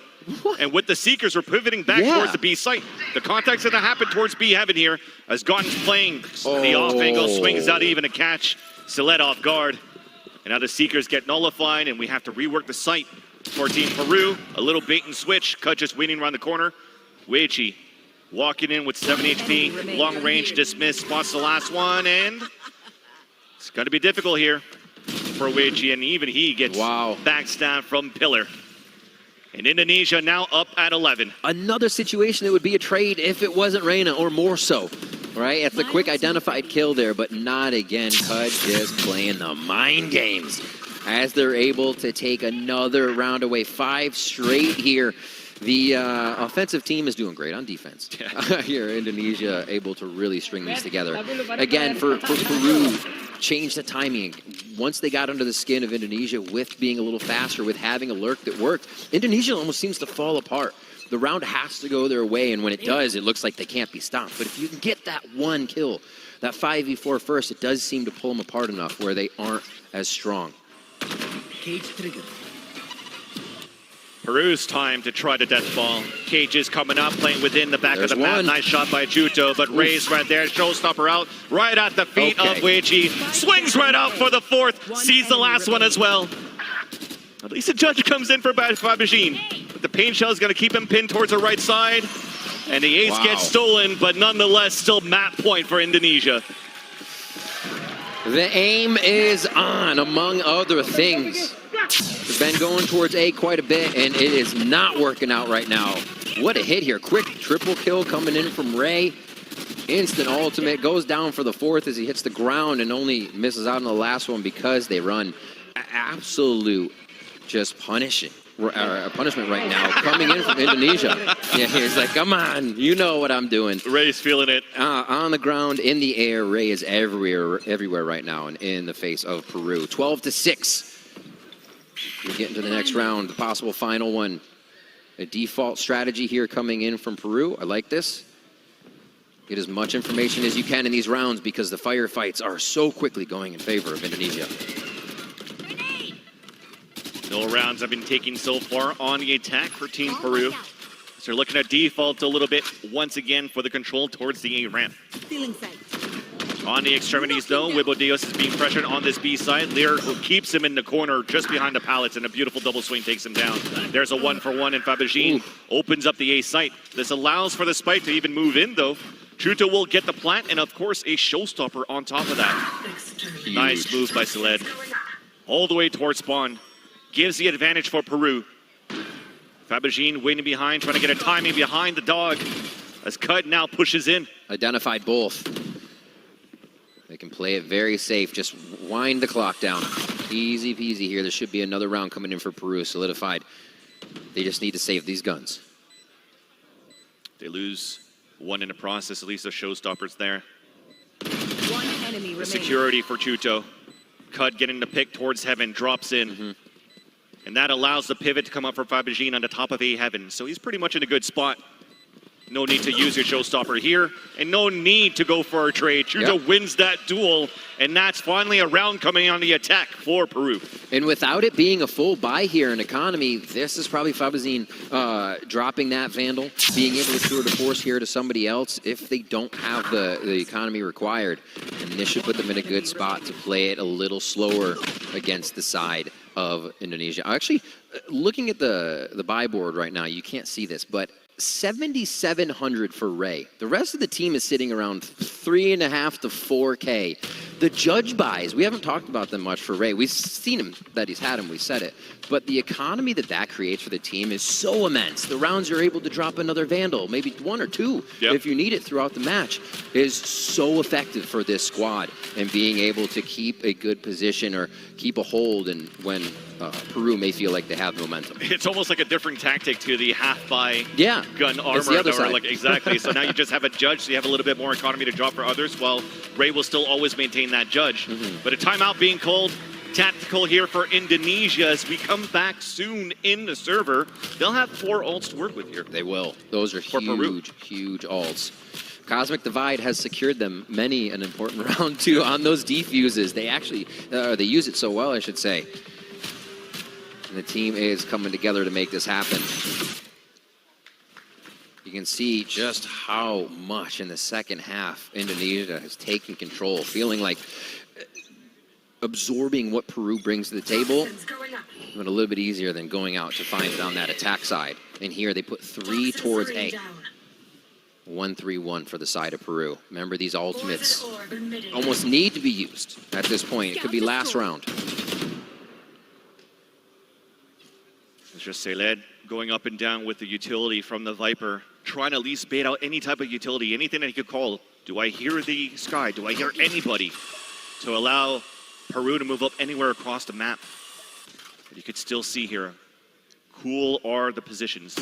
And with the Seekers, we're pivoting back towards the B site. The contact's gonna happen towards B heaven here, as Gotten's playing the off angle, swings out even to catch Silet off guard. And now the Seekers get nullified, and we have to rework the site for Team Peru. A little bait and switch. Cut just waiting around the corner. Weichi walking in with 7 HP. Long range dismiss. Spots the last one, and it's going to be difficult here for Weichi, and even he gets backstabbed from Pillar. And Indonesia now up at 11. Another situation that would be a trade if it wasn't Reina, or more so. Right? That's a quick identified kill there, but not again. Cud just playing the mind games as they're able to take another round away. 5 straight here. The offensive team is doing great on defense. Here, Indonesia able to really string these together. Again, for Peru, change the timing. Once they got under the skin of Indonesia with being a little faster, with having a lurk that worked, Indonesia almost seems to fall apart. The round has to go their way, and when it does, it looks like they can't be stopped. But if you can get that one kill, that 5v4 first, it does seem to pull them apart enough where they aren't as strong. Cage trigger. Peru's time to try the death ball. Cage is coming up, playing within the back of the map. Nice shot by Chuto, but Ray's right there. Showstopper out, right at the feet of Weichi. Swings right out for the 4th. Sees the last one as well. At least the judge comes in for Fabijin. But the pain shell is going to keep him pinned towards the right side. And the ace gets stolen, but nonetheless, still map point for Indonesia. The aim is on, among other things. They've been going towards A quite a bit, and it is not working out right now. What a hit here. Quick triple kill coming in from Ray. Instant ultimate. Goes down for the 4th as he hits the ground and only misses out on the last one because they run absolute just punishment right now coming in from Indonesia. Yeah, he's like, come on, you know what I'm doing. Ray's feeling it. On the ground, in the air, Ray is everywhere right now, and in the face of Peru. 12-6. We get into the next round, the possible final one. A default strategy here coming in from Peru. I like this. Get as much information as you can in these rounds because the firefights are so quickly going in favor of Indonesia. No rounds have been taken so far on the attack for Team Peru. So they're looking at default a little bit once again for the control towards the A ramp. On the extremities though, Wibodios is being pressured on this B side. Lear keeps him in the corner just behind the pallets, and a beautiful double swing takes him down. There's a 1-for-1, and Fabijin opens up the A site. This allows for the spike to even move in though. Chuto will get the plant, and of course a showstopper on top of that. Huge. Nice move by Sled. All the way towards spawn. Gives the advantage for Peru. Fabijin waiting behind, trying to get a timing behind the dog as Cud now pushes in. Identified both. They can play it very safe. Just wind the clock down. Easy peasy here. There should be another round coming in for Peru, solidified. They just need to save these guns. They lose one in the process. At least the showstopper's there. One enemy remaining. Security for Chuto. Cud getting the pick towards heaven, drops in. And that allows the pivot to come up for Fabijin on the top of A heaven. So he's pretty much in a good spot. No need to use your showstopper here, and no need to go for a trade. Chuto wins that duel, and that's finally a round coming on the attack for Peru. And without it being a full buy here in economy, this is probably Fabijin dropping that Vandal, being able to tour de force here to somebody else if they don't have the economy required. And this should put them in a good spot to play it a little slower against the side of Indonesia. Actually, looking at the buy board right now, you can't see this, but 7,700 for Ray. The rest of the team is sitting around 3.5 to 4K. The judge buys, we haven't talked about them much for Ray. We've seen him, that he's had him, we said it. But the economy that creates for the team is so immense. The rounds you're able to drop another Vandal, maybe 1 or 2, if you need it throughout the match, is so effective for this squad. And being able to keep a good position or keep a hold, and when Peru may feel like they have momentum. It's almost like a different tactic to the half-buy gun armor. It's the other side. Like, exactly. So now you just have a judge, so you have a little bit more economy to drop for others, while Ray will still always maintain that judge. But a timeout being called. Tactical here for Indonesia as we come back soon in the server. They'll have 4 ults to work with here. They will. Those are huge, huge ults. Cosmic Divide has secured them many an important round too on those defuses. They actually, they use it so well, I should say. And the team is coming together to make this happen. You can see just how much in the second half Indonesia has taken control, feeling like absorbing what Peru brings to the table, but a little bit easier than going out to find it on that attack side. And here they put 3 towards A. 1-3-1 for the side of Peru. Remember, these ultimates almost need to be used at this point. It could be last round. It's just Seled going up and down with the utility from the Viper, trying to at least bait out any type of utility, anything that he could call. Do I hear the sky? Do I hear anybody? To allow Peru to move up anywhere across the map. But you could still see here, cool are the positions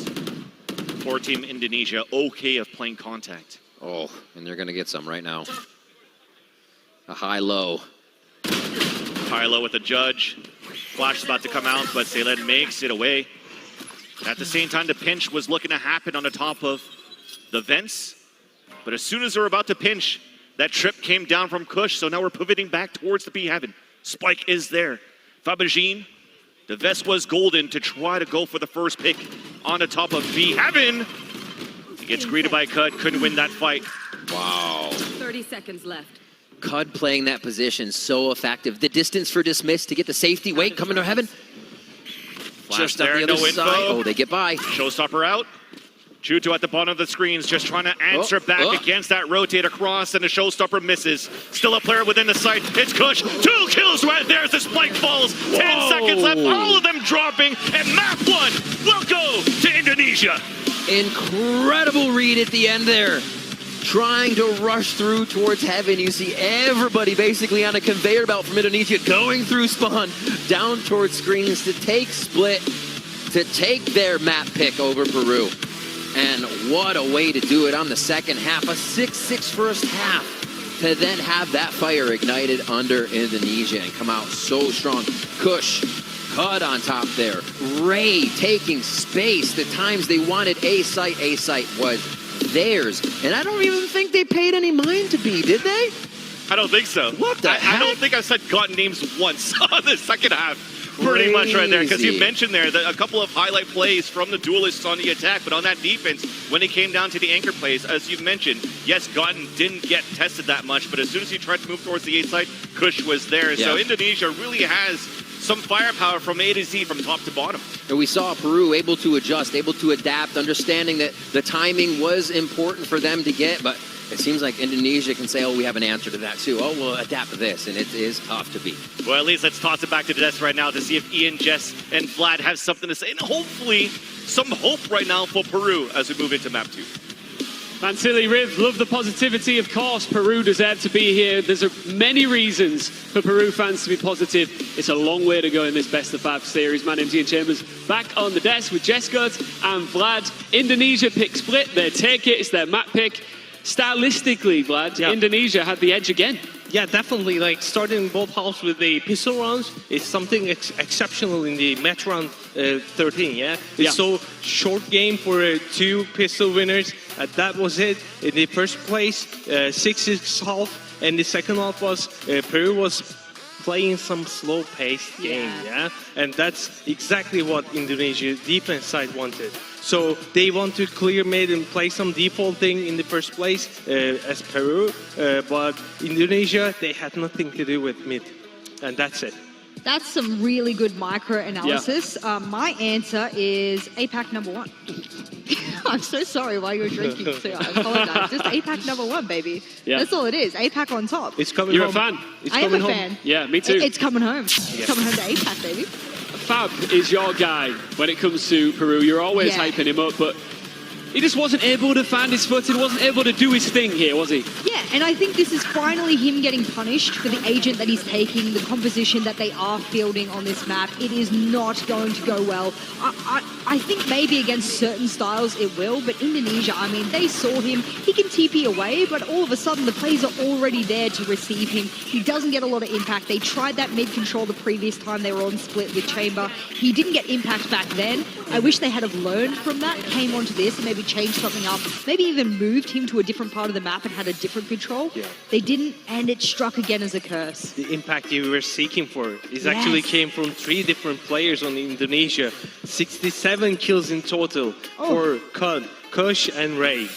for Team Indonesia, okay of playing contact. Oh, and they're gonna get some right now. A high-low. High-low with the judge. Flash is about to come out, but Seled makes it away. At the same time, the pinch was looking to happen on the top of the vents. But as soon as they're about to pinch, that trip came down from Kush, so now we're pivoting back towards the B heaven. Spike is there. Fabajin, the vest was golden to try to go for the first pick on the top of B heaven. He gets greeted by Cud, couldn't win that fight. Wow. 30 seconds left. Cud playing that position so effective. The distance for dismiss to get the safety. Wait, coming to heaven. Flash Just there, on the other no info. side. Oh, they get by. Showstopper out. Chuto at the bottom of the screens, just trying to answer back against that rotate across, and the Showstopper misses. Still a player within the site. It's Kush. 2 kills right there as the spike falls. 10 seconds left, all of them dropping, and map 1 will go to Indonesia. Incredible read at the end there. Trying to rush through towards heaven. You see everybody basically on a conveyor belt from Indonesia going through spawn, down towards screens to take split, to take their map pick over Peru. And what a way to do it on the second half. A 6-6 first half to then have that fire ignited under Indonesia and come out so strong. Kush, Cud on top there. Ray taking space. The times they wanted A site was theirs. And I don't even think they paid any mind to B, did they? I don't think so. What the heck? I don't think I said gotten names once on the second half. Pretty much right there, because you mentioned there that a couple of highlight plays from the duelists on the attack, but on that defense, when it came down to the anchor plays, as you've mentioned, yes, Gotten didn't get tested that much, but as soon as he tried to move towards the A side, Kush was there. Yeah. So Indonesia really has some firepower from A to Z, from top to bottom. And we saw Peru able to adjust, able to adapt, understanding that the timing was important for them to get, but it seems like Indonesia can say, oh, we have an answer to that too. Oh, we'll adapt to this, and it is tough to beat. Well, at least let's toss it back to the desk right now to see if Ian, Jess, and Vlad have something to say. And hopefully, some hope right now for Peru as we move into map 2. Mansili, Riv, love the positivity. Of course, Peru deserve to be here. There's many reasons for Peru fans to be positive. It's a long way to go in this best-of-5 series. My name's Ian Chambers, back on the desk with Jess Good and Vlad. Indonesia pick split. They take it. It's their map pick. Stylistically, Vlad, Indonesia had the edge again. Yeah, definitely. Like starting both halves with the pistol rounds is something exceptional in the match round 13. Yeah, it's so short game for 2 pistol winners. That was it in the first place. 6-6 half, and the second half was Peru was playing some slow-paced game. Yeah, and that's exactly what Indonesia defense side wanted. So they want to clear mid and play some default thing in the first place as Peru, but Indonesia, they had nothing to do with mid, and that's it. That's some really good micro-analysis. My answer is APAC number 1. I'm so sorry while you were drinking too. I apologize. Just APAC number 1, baby. Yeah. That's all it is. APAC on top. It's coming You're home. a fan. It's I am a fan. Yeah, me too. It's coming home. It's coming home to APAC, baby. Fab is your guy when it comes to Peru. You're always hyping him up, but he just wasn't able to find his footing, wasn't able to do his thing here, was he? Yeah, and I think this is finally him getting punished for the agent that he's taking, the composition that they are fielding on this map. It is not going to go well. I think maybe against certain styles it will, but Indonesia, I mean, they saw him. He can TP away, but all of a sudden the players are already there to receive him. He doesn't get a lot of impact. They tried that mid control the previous time they were on split with Chamber. He didn't get impact back then. I wish they had have learned from that, came onto this and maybe changed something up, maybe even moved him to a different part of the map and had a different control. Yeah. They didn't, and it struck again as a curse. The impact you were seeking for is actually came from 3 different players on Indonesia. 67 kills in total for Kush and Ray.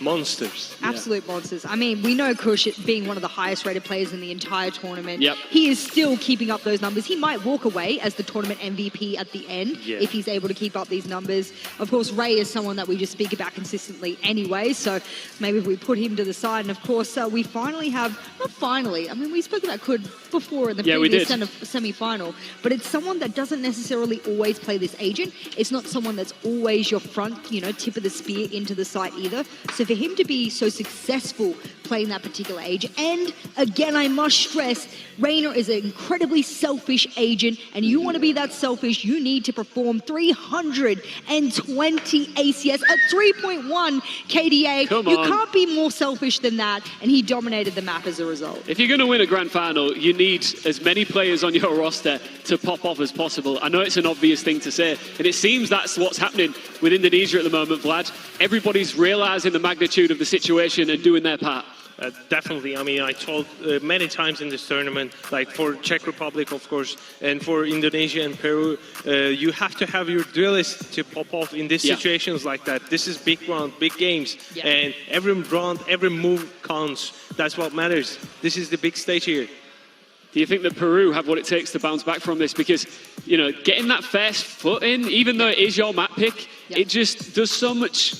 Monsters. Absolute monsters. I mean, we know Kush being one of the highest rated players in the entire tournament. Yep. He is still keeping up those numbers. He might walk away as the tournament MVP at the end if he's able to keep up these numbers. Of course, Ray is someone that we just speak about consistently anyway, so maybe if we put him to the side. And of course, we finally have, not finally, I mean, we spoke about Kud before in the previous semi-final, but it's someone that doesn't necessarily always play this agent. It's not someone that's always your front, you know, tip of the spear into the site either. So for him to be so successful playing that particular agent, and again, I must stress, Reynor is an incredibly selfish agent, and you want to be that selfish, you need to perform 320 ACS at 3.1 KDA. You can't be more selfish than that, and he dominated the map as a result. If you're going to win a grand final, you need as many players on your roster to pop off as possible. I know it's an obvious thing to say, and it seems that's what's happening with Indonesia at the moment, Vlad. Everybody's realizing the magnitude of the situation and doing their part. Definitely. I mean, I told many times in this tournament, like for Czech Republic, of course, and for Indonesia and Peru, you have to have your duelists to pop off in these situations like that. This is big round, big games, and every round, every move counts. That's what matters. This is the big stage here. Do you think that Peru have what it takes to bounce back from this? Because, you know, getting that first foot in, even though it is your map pick, it just does so much,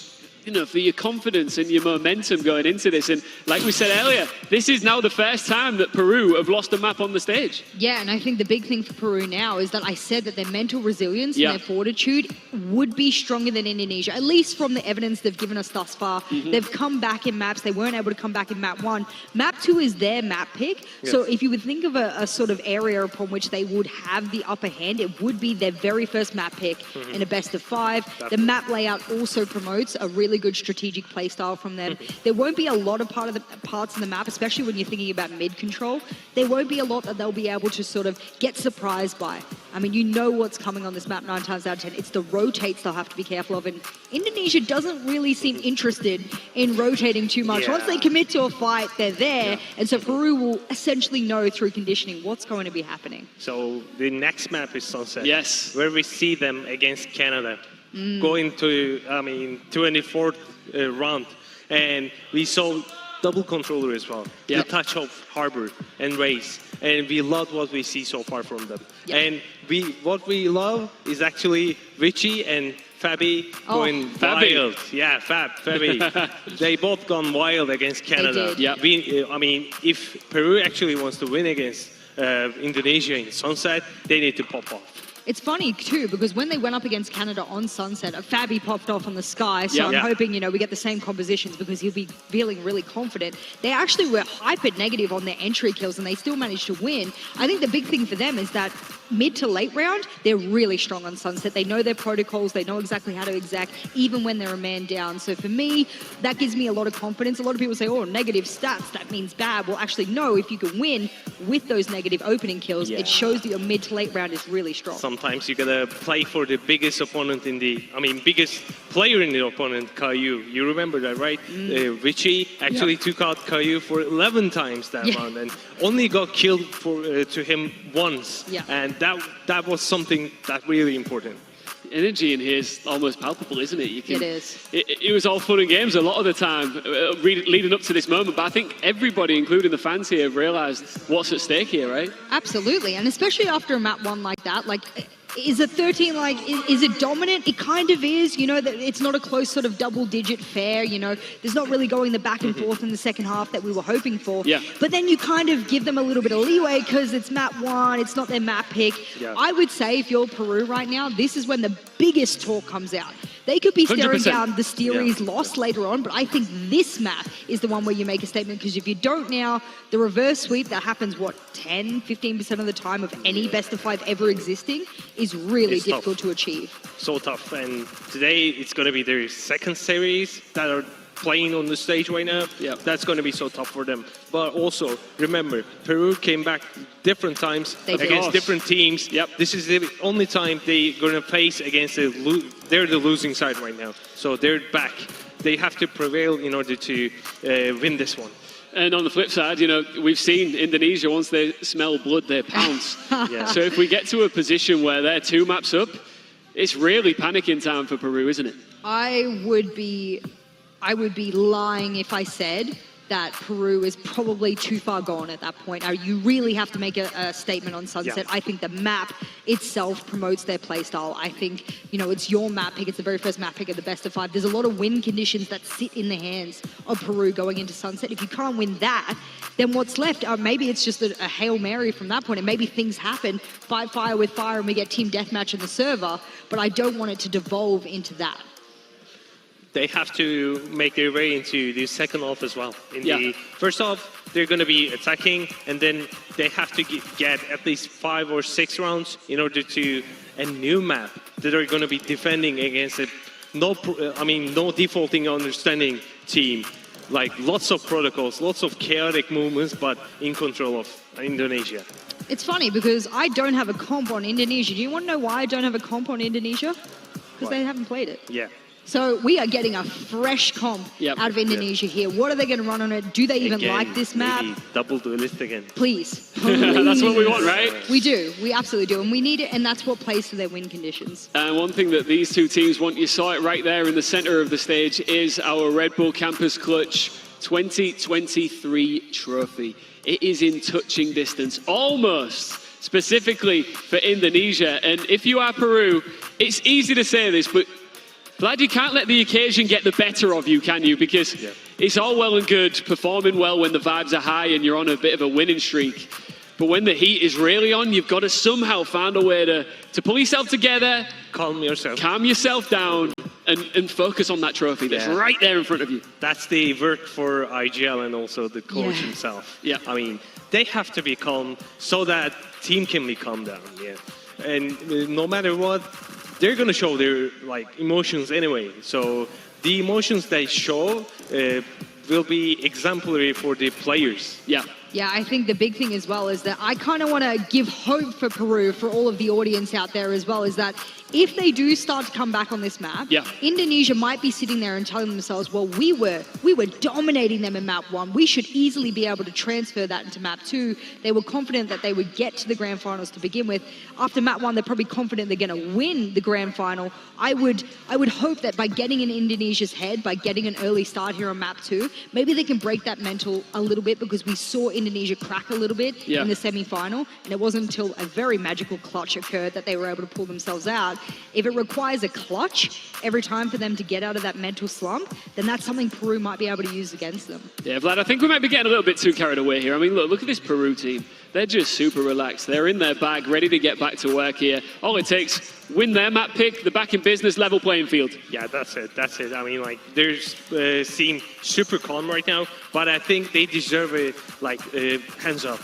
you know, for your confidence and your momentum going into this. And like we said earlier, this is now the first time that Peru have lost a map on the stage. Yeah, and I think the big thing for Peru now is that I said that their mental resilience and their fortitude would be stronger than Indonesia, at least from the evidence they've given us thus far. They've come back in maps. They weren't able to come back in map 1. Map 2 is their map pick. So if you would think of a sort of area upon which they would have the upper hand, it would be their very first map pick in a best of 5. The map layout also promotes a really good strategic play style from them. There won't be a lot of parts of the map, especially when you're thinking about mid control. There won't be a lot that they'll be able to sort of get surprised by. I mean, you know what's coming on this map 9 times out of 10. It's the rotates they'll have to be careful of, and Indonesia doesn't really seem interested in rotating too much. Once they commit to a fight, they're there, and so Peru will essentially know through conditioning what's going to be happening. So the next map is Sunset. Yes. Where we see them against Canada. Going to, I mean, 24th round. And we saw double controller as well. The touch of Harbor and Race. And we love what we see so far from them. And what we love is actually Richie and Fabi going wild. Yeah, Fabi. They both gone wild against Canada. I mean, if Peru actually wants to win against Indonesia in Sunset, they need to pop off. It's funny too, because when they went up against Canada on Sunset, Fabi popped off on the Sky, so I'm hoping, you know, we get the same compositions because he'll be feeling really confident. They actually were hyper negative on their entry kills and they still managed to win. I think the big thing for them is that mid to late round, they're really strong on Sunset. They know their protocols, they know exactly how to exec, even when they're a man down. So for me, that gives me a lot of confidence. A lot of people say, oh, negative stats, that means bad. Well, actually, no, if you can win with those negative opening kills, it shows that your mid to late round is really strong. Sometimes you gotta play for the biggest opponent biggest player in the opponent, Caillou. You remember that, right? Richie actually took out Caillou for 11 times that round and only got killed to him once. And that was something that really important. Energy in here is almost palpable, isn't it? It is. It was all fun and games a lot of the time leading up to this moment, but I think everybody, including the fans here, have realised what's at stake here, right? Absolutely, and especially after a map 1 like that, like, is it 13, like, is it dominant? It kind of is, you know, that it's not a close sort of double-digit fair, you know. There's not really going the back and forth in the second half that we were hoping for. But then you kind of give them a little bit of leeway because it's map 1, it's not their map pick. I would say if you're Peru right now, this is when the biggest talk comes out. They could be staring 100%. down the series loss later on, but I think this map is the one where you make a statement, because if you don't now, the reverse sweep that happens, 10-15% of the time of any best of 5 ever existing is really difficult to achieve. So tough, and today it's going to be their second series that are playing on the stage right now. That's going to be so tough for them. But also, remember, Peru came back different times against different teams. This is the only time they're going to face against they're the losing side right now. So they're back. They have to prevail in order to win this one. And on the flip side, you know, we've seen Indonesia, once they smell blood, they pounce. So if we get to a position where they're 2 maps up, it's really panicking time for Peru, isn't it? I would be lying if I said that Peru is probably too far gone at that point. You really have to make a statement on Sunset. I think the map itself promotes their playstyle. I think, you know, it's your map pick. It's the very first map pick of the best of 5. There's a lot of win conditions that sit in the hands of Peru going into Sunset. If you can't win that, then what's left? Maybe it's just a Hail Mary from that point, and maybe things happen, fight fire with fire, and we get team deathmatch in the server, but I don't want it to devolve into that. They have to make their way into the second half as well. In the first half, they're going to be attacking, and then they have to get at least 5 or 6 rounds in order to a new map that are going to be defending against no defaulting understanding team. Like lots of protocols, lots of chaotic movements, but in control of Indonesia. It's funny because I don't have a comp on Indonesia. Do you want to know why I don't have a comp on Indonesia? Because they haven't played it. So we are getting a fresh comp out of Indonesia here. What are they going to run on it? Do they even like this map? Double duelist again. Please. That's what we want, right? We do. We absolutely do. And we need it, and that's what plays for their win conditions. And one thing that these 2 teams want, you saw it right there in the center of the stage, is our Red Bull Campus Clutch 2023 trophy. It is in touching distance, almost, specifically for Indonesia. And if you are Peru, it's easy to say this, but Vlad, you can't let the occasion get the better of you, can you? Because it's all well and good performing well when the vibes are high and you're on a bit of a winning streak. But when the heat is really on, you've got to somehow find a way to pull yourself together, calm yourself down, and focus on that trophy that's right there in front of you. That's the work for IGL and also the coach himself. I mean, they have to be calm so that team can be calm down. And no matter what, they're going to show their emotions anyway. So the emotions they show will be exemplary for the players. Yeah, I think the big thing as well is that I kind of want to give hope for Peru, for all of the audience out there as well, is that if they do start to come back on this map, Indonesia might be sitting there and telling themselves, well, we were dominating them in map 1. We should easily be able to transfer that into map 2. They were confident that they would get to the grand finals to begin with. After map 1, they're probably confident they're going to win the grand final. I would hope that by getting in Indonesia's head, by getting an early start here on map 2, maybe they can break that mental a little bit, because we saw Indonesia crack a little bit in the semi-final, and it wasn't until a very magical clutch occurred that they were able to pull themselves out. If it requires a clutch every time for them to get out of that mental slump, then that's something Peru might be able to use against them. Yeah, Vlad, I think we might be getting a little bit too carried away here. I mean, look at this Peru team. They're just super relaxed. They're in their bag, ready to get back to work here. All it takes, win their map pick, they're back in business, level playing field. Yeah, that's it. I mean, there's seem super calm right now, but I think they deserve hands up,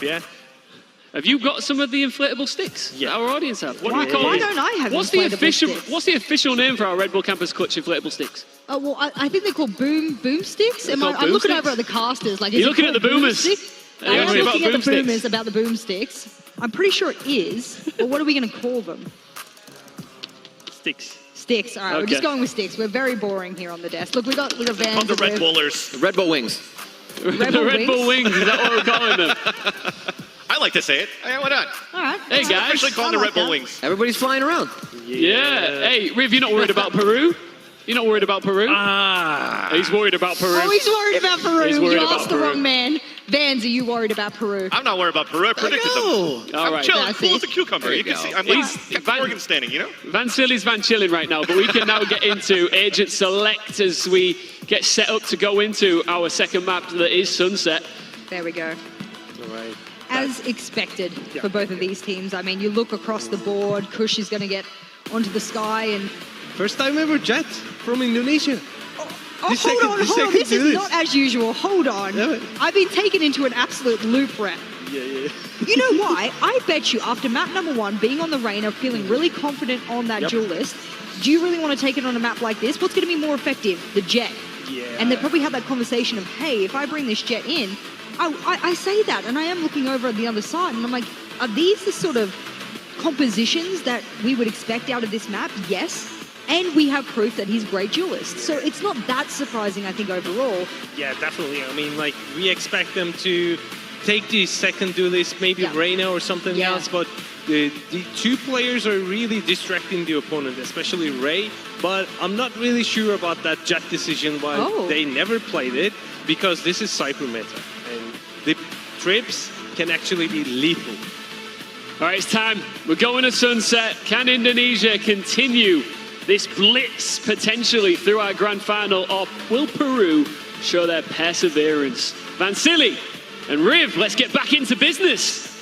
Have you got some of the inflatable sticks? Yeah. Our audience have. Why don't I have what's the official name for our Red Bull Campus Clutch inflatable sticks? Well, I think they're called boom sticks. I'm looking over at the casters. You're looking at the boomers. I am looking at the boomers about the boomsticks. I'm pretty sure it is. But what are we going to call them? Sticks. Sticks. All right, we're just going with sticks. We're very boring here on the desk. Look, we got Vans. The Red Bullers. The Red Bull Wings. The Red Bull Wings. Is that what we're calling them? I like to say it. Why not? All right. Hey, guys. Officially calling the Red Bull Wings. Everybody's flying around. Yeah. Hey, Riv, you're not worried about Peru? You're not worried about Peru? He's worried about Peru. Oh, he's worried about Peru. You asked the Peru. wrong man. Vans, are you worried about Peru? I'm not worried about Peru. I predicted them. All right. I'm chilling, cool as a cucumber. You can see, I'm like Morgan standing, you know? Van Silly's Van chilling right now, but we can now get into Agent Select as we get set up to go into our second map that is Sunset. There we go. All right. As expected for both of these teams. I mean, you look across the board, Kush is going to get onto the sky, and First time ever Jet from Indonesia. Hold on. This is not as usual. Hold on. Yeah. I've been taken into an absolute loop, Rep. Yeah. You know why? I bet you after map number 1, being on the Reyna, feeling really confident on that duelist, do you really want to take it on a map like this? What's going to be more effective? The Jet. Yeah. And they probably had that conversation of, hey, if I bring this Jet in, I say that, and I am looking over at the other side, and I'm like, are these the sort of compositions that we would expect out of this map? Yes. And we have proof that he's a great duelist. So it's not that surprising, I think, overall. Yeah, definitely. I mean, like, we expect them to take the second duelist, maybe Reyna or something else, but the two players are really distracting the opponent, especially Ray. But I'm not really sure about that Jet decision, why they never played it, because this is Cypher meta. And the trips can actually be lethal. All right, it's time. We're going to sunset. Can Indonesia continue this blitz potentially through our grand final, or will Peru show their perseverance? Vansili and Riv, let's get back into business.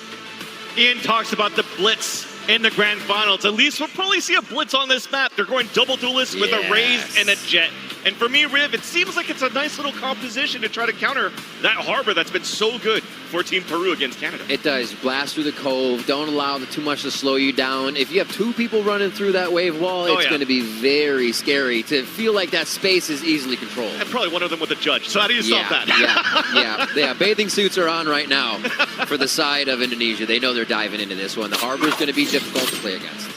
Ian talks about the blitz in the grand finals. At least we'll probably see a blitz on this map. They're going double duelist with a Raze and a Jet. And for me, Riv, it seems like it's a nice little composition to try to counter that harbor that's been so good for Team Peru against Canada. It does. Blast through the cove. Don't allow too much to slow you down. If you have 2 people running through that wave wall, it's going to be very scary to feel like that space is easily controlled. And probably one of them with a judge. So how do you stop that? Yeah. Bathing suits are on right now for the side of Indonesia. They know they're diving into this one. The harbor is going to be difficult to play against.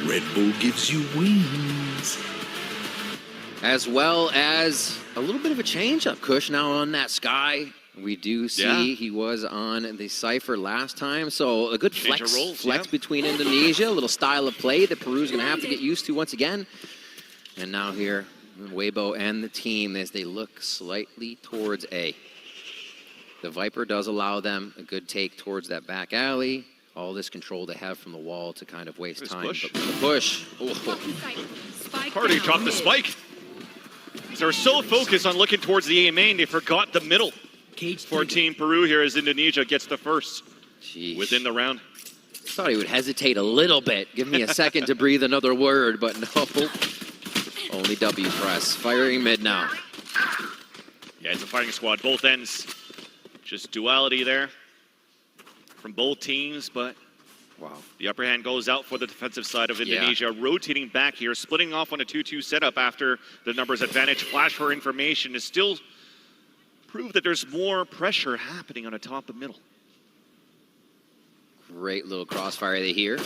Red Bull gives you wings. As well as a little bit of a change-up. Kush now on that Sky. We do see he was on the Cypher last time, so a good flex between Indonesia, a little style of play that Peru's going to have to get used to once again. And now here, Weibo and the team as they look slightly towards A. The Viper does allow them a good take towards that back alley. All this control they have from the wall to kind of waste time. Push. But the push. Party dropped the spike. They're so focused on looking towards the A main, they forgot the middle. For Team Peru here as Indonesia gets the first within the round. Thought he would hesitate a little bit. Give me a second to breathe another word, but no. Only W press. Firing mid now. Yeah, it's a fighting squad. Both ends. Just duality there from both teams, but the upper hand goes out for the defensive side of Indonesia. Rotating back here, splitting off on a 2-2 setup after the numbers advantage. Flash for information is still prove that there's more pressure happening on the top and middle. Great little crossfire they hear.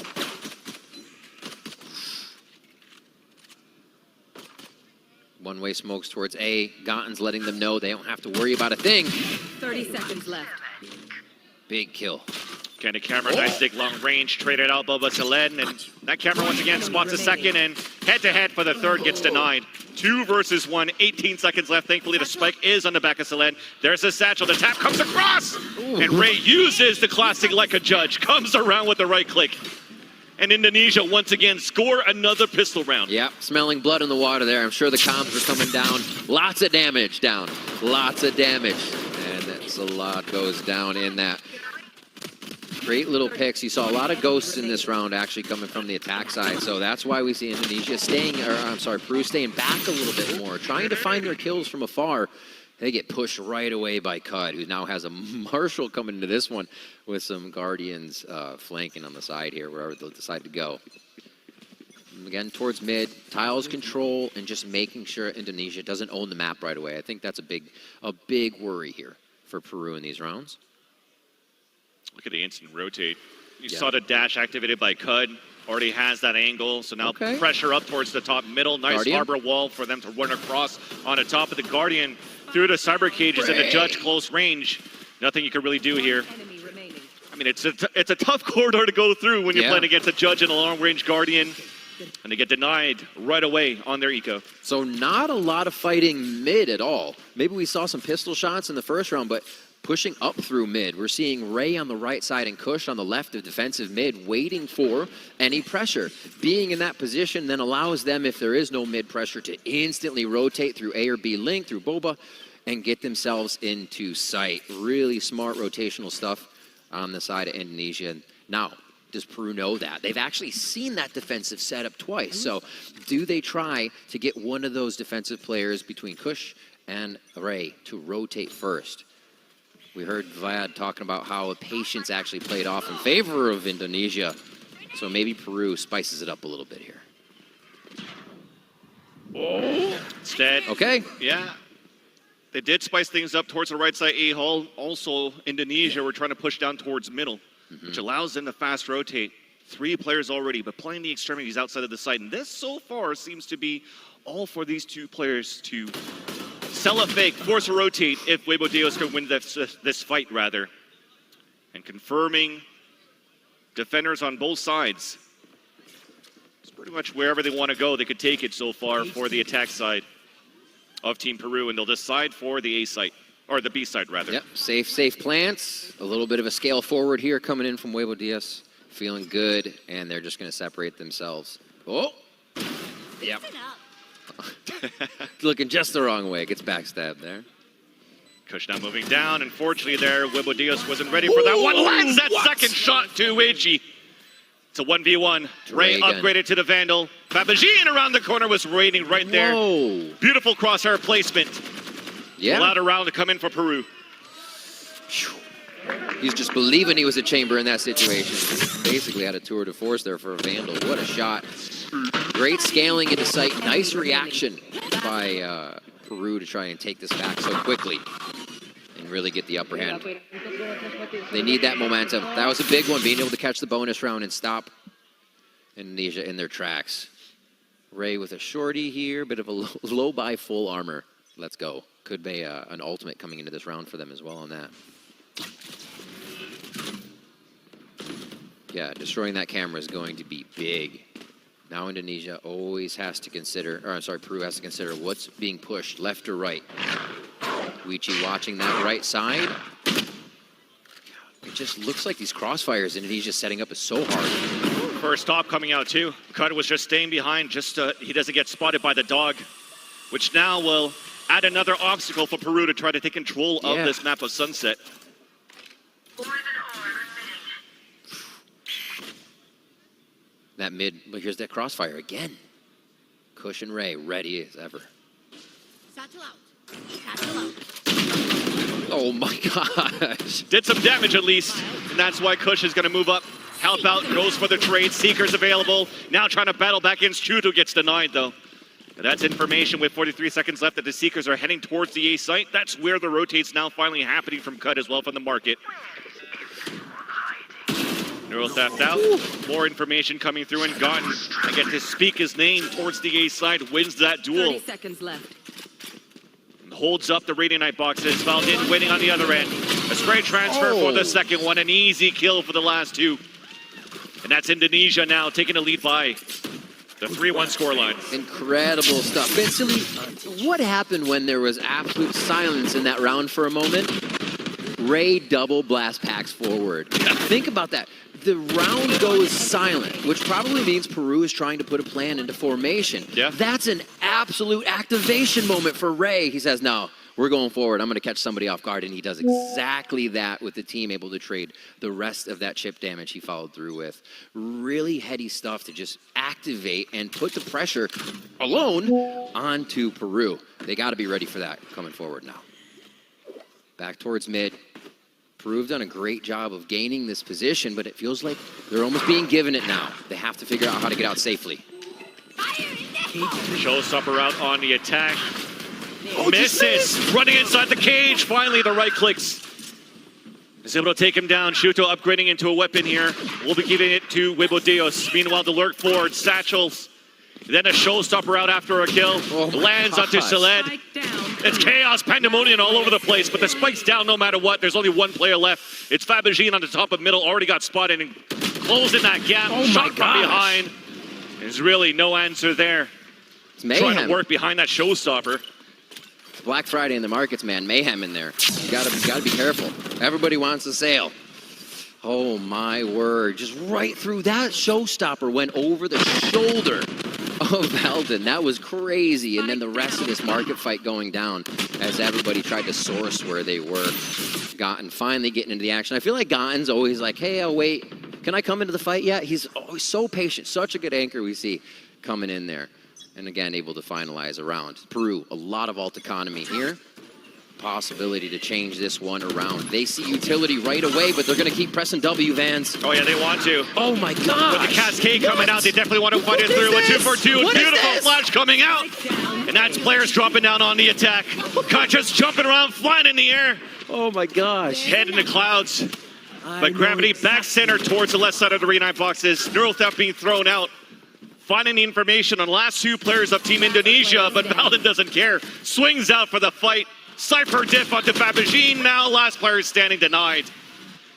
One-way smokes towards A. Gotten's letting them know they don't have to worry about a thing. 30 seconds left. Big kill. Can the camera, nice dig long range, traded out Boba Selen, and that camera once again spots a second, and head-to-head for the third gets denied. 2 versus 1, 18 seconds left. Thankfully, the spike is on the back of Selen. There's a satchel, the tap comes across, and Ray uses the classic like a judge, comes around with the right click. And Indonesia once again score another pistol round. Yeah, smelling blood in the water there. I'm sure the comms are coming down. Lots of damage down. Lots of damage. And that's a lot goes down in that. Great little picks. You saw a lot of ghosts in this round actually coming from the attack side. So that's why we see Indonesia Peru staying back a little bit more, trying to find their kills from afar. They get pushed right away by Cud, who now has a Marshal coming into this one with some Guardians flanking on the side here, wherever they'll decide to go. And again, towards mid, tiles control, and just making sure Indonesia doesn't own the map right away. I think that's a big worry here for Peru in these rounds. Look at the instant rotate. You saw the dash activated by Cud. Already has that angle, so now pressure up towards the top middle. Nice harbor wall for them to run across on the top of the Guardian through the cyber cages and the Judge close range. Nothing you can really do here. I mean, it's a tough corridor to go through when you're playing against a Judge and a long-range Guardian, and they get denied right away on their eco. So not a lot of fighting mid at all. Maybe we saw some pistol shots in the first round, but pushing up through mid. We're seeing Ray on the right side and Kush on the left of defensive mid, waiting for any pressure. Being in that position then allows them, if there is no mid pressure, to instantly rotate through A or B link, through Boba, and get themselves into sight. Really smart rotational stuff on the side of Indonesia. Now, does Peru know that? They've actually seen that defensive setup twice. So do they try to get one of those defensive players between Kush and Ray to rotate first? We heard Vlad talking about how patience actually played off in favor of Indonesia. So maybe Peru spices it up a little bit here. Instead, okay. Yeah. They did spice things up towards the right side A-hole. Also, Indonesia were trying to push down towards middle, which allows them to fast rotate. 3 players already, but playing the extremities outside of the site. And this, so far, seems to be all for these 2 players to sell a fake, force a rotate if Huevo Dios can win this fight, rather. And confirming defenders on both sides. It's pretty much wherever they want to go, they could take it so far for the attack side of Team Peru, and they'll decide for the A site, or the B side, rather. Yep, safe plants. A little bit of a scale forward here coming in from Huevo Diaz. Feeling good, and they're just going to separate themselves. Oh! Yep. Looking just the wrong way. Gets backstabbed there. Kush now moving down. Unfortunately there, Huevo Diaz wasn't ready for that one. Lands that second shot to Ichi. It's a 1v1. Ray upgraded to the Vandal. Fabagine around the corner was waiting right there. Whoa. Beautiful crosshair placement. Yeah. Allowed a round to come in for Peru. He's just believing he was a chamber in that situation. Basically had a tour de force there for a Vandal. What a shot. Great scaling into sight. Nice reaction by Peru to try and take this back so quickly and really get the upper hand. They need that momentum. That was a big one, being able to catch the bonus round and stop Indonesia in their tracks. Ray with a shorty here, bit of a low buy full armor. Let's go. Could be an ultimate coming into this round for them as well on that. Yeah, destroying that camera is going to be big. Now Indonesia always has to consider, or I'm sorry, Peru has to consider what's being pushed, left or right. Ichi watching that right side. It just looks like these crossfires Indonesia setting up is so hard. First stop coming out too. Cutter was just staying behind, just he doesn't get spotted by the dog, which now will add another obstacle for Peru to try to take control of this map of Sunset. That mid, but here's that crossfire again. Kush and Ray ready as ever. Satchel out. Satchel out. Oh my gosh. Did some damage at least, and that's why Kush is going to move up. Help out, goes for the trade. Seeker's available. Now trying to battle back against Chuto, gets denied though. But that's information with 43 seconds left that the Seekers are heading towards the A site. That's where the rotate's now finally happening from Cut as well from the market. Neural theft out. More information coming through, and Gun, I get to speak his name towards the A side, wins that duel. 30 seconds left. Holds up the Radiant boxes. Valdin waiting on the other end. A straight transfer for the second one. An easy kill for the last 2. And that's Indonesia now taking the lead by the 3-1 scoreline. Incredible stuff. Basically, what happened when there was absolute silence in that round for a moment? Ray double blast packs forward. Think about that. The round goes silent, which probably means Peru is trying to put a plan into formation. Yeah. That's an absolute activation moment for Ray. He says, no, we're going forward. I'm going to catch somebody off guard. And he does exactly that with the team able to trade the rest of that chip damage he followed through with. Really heady stuff to just activate and put the pressure alone onto Peru. They got to be ready for that coming forward now. Back towards mid. Peru have done a great job of gaining this position, but it feels like they're almost being given it now. They have to figure out how to get out safely. Showstopper out on the attack. Misses. Running inside the cage. Finally, the right clicks. Is able to take him down. Shuto upgrading into a weapon here. We'll be giving it to Huevo Dios. Meanwhile, the lurk forward. Satchels. Then a showstopper out after a kill. Lands onto Saled. It's chaos, pandemonium all over the place, but the spike's down no matter what. There's only one player left. It's Fabagine on the top of middle. Already got spotted and closing that gap. Shot from behind. There's really no answer there. It's mayhem. Trying to work behind that showstopper. It's Black Friday in the markets, man. Mayhem in there. You gotta be careful. Everybody wants a sale. Oh my word. Just right through that showstopper went over the shoulder of Valden. That was crazy. And then the rest of this market fight going down as everybody tried to source where they were. Gotten finally getting into the action. I feel like Gotten's always like, hey, I'll wait. Can I come into the fight yet? He's always so patient. Such a good anchor we see coming in there. And again, able to finalize a round. Peru, a lot of alt economy here. Possibility to change this one around. They see utility right away, but they're going to keep pressing W, Vans. Oh, yeah, they want to. Oh, my God. With the Cascade coming out, they definitely want to fight it through. A 2-for-2. Beautiful flash coming out. And that's players dropping down on the attack. Cut just jumping around, flying in the air. Oh, my gosh. Head in the clouds. But gravity back center towards the left side of the Re9 boxes. Neural theft being thrown out. Finding the information on the last two players of Team Indonesia, but Valden doesn't care. Swings out for the fight. Cypher diff onto Fabagine. Now last player standing denied.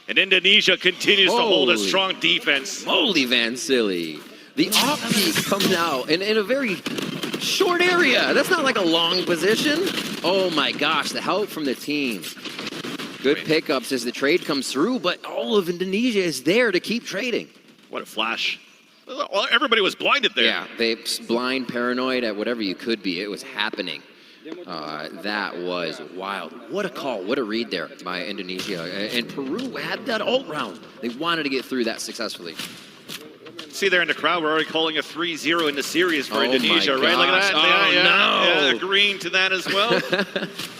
And Indonesia continues to hold a strong defense. Holy Van Silly. The off-peak comes out in a very short area. That's not like a long position. Oh my gosh, the help from the team. Good pickups as the trade comes through, but all of Indonesia is there to keep trading. What a flash. Well, everybody was blinded there. Yeah, they blind, paranoid at whatever you could be. It was happening. That was wild. What a call. What a read there by Indonesia. And Peru had that ult round. They wanted to get through that successfully. See there in the crowd, we're already calling a 3-0 in the series for Indonesia, right? Look at that. Oh, yeah, agreeing to that as well.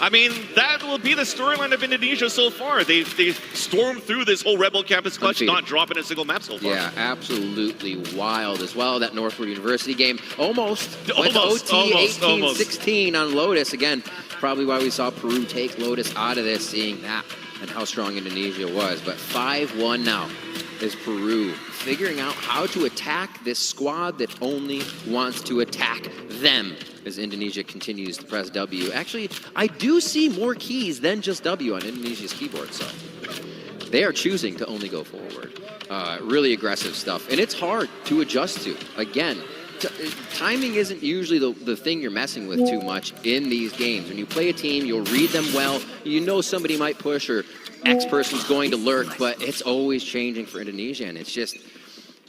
I mean, that will be the storyline of Indonesia so far. They stormed through this whole Rebel Campus Clutch, not dropping a single map so far. Yeah, absolutely wild as well. That Northwood University game almost Almost, OT 18-16 on Lotus. Again, probably why we saw Peru take Lotus out of this, seeing that and how strong Indonesia was. But 5-1 now is Peru figuring out how to attack this squad that only wants to attack them as Indonesia continues to press W. Actually, I do see more keys than just W on Indonesia's keyboard, so they are choosing to only go forward. Really aggressive stuff, and it's hard to adjust to. Again, timing isn't usually the thing you're messing with too much in these games. When you play a team, you'll read them well. You know somebody might push or X person's going to lurk, but it's always changing for Indonesia, and it's just,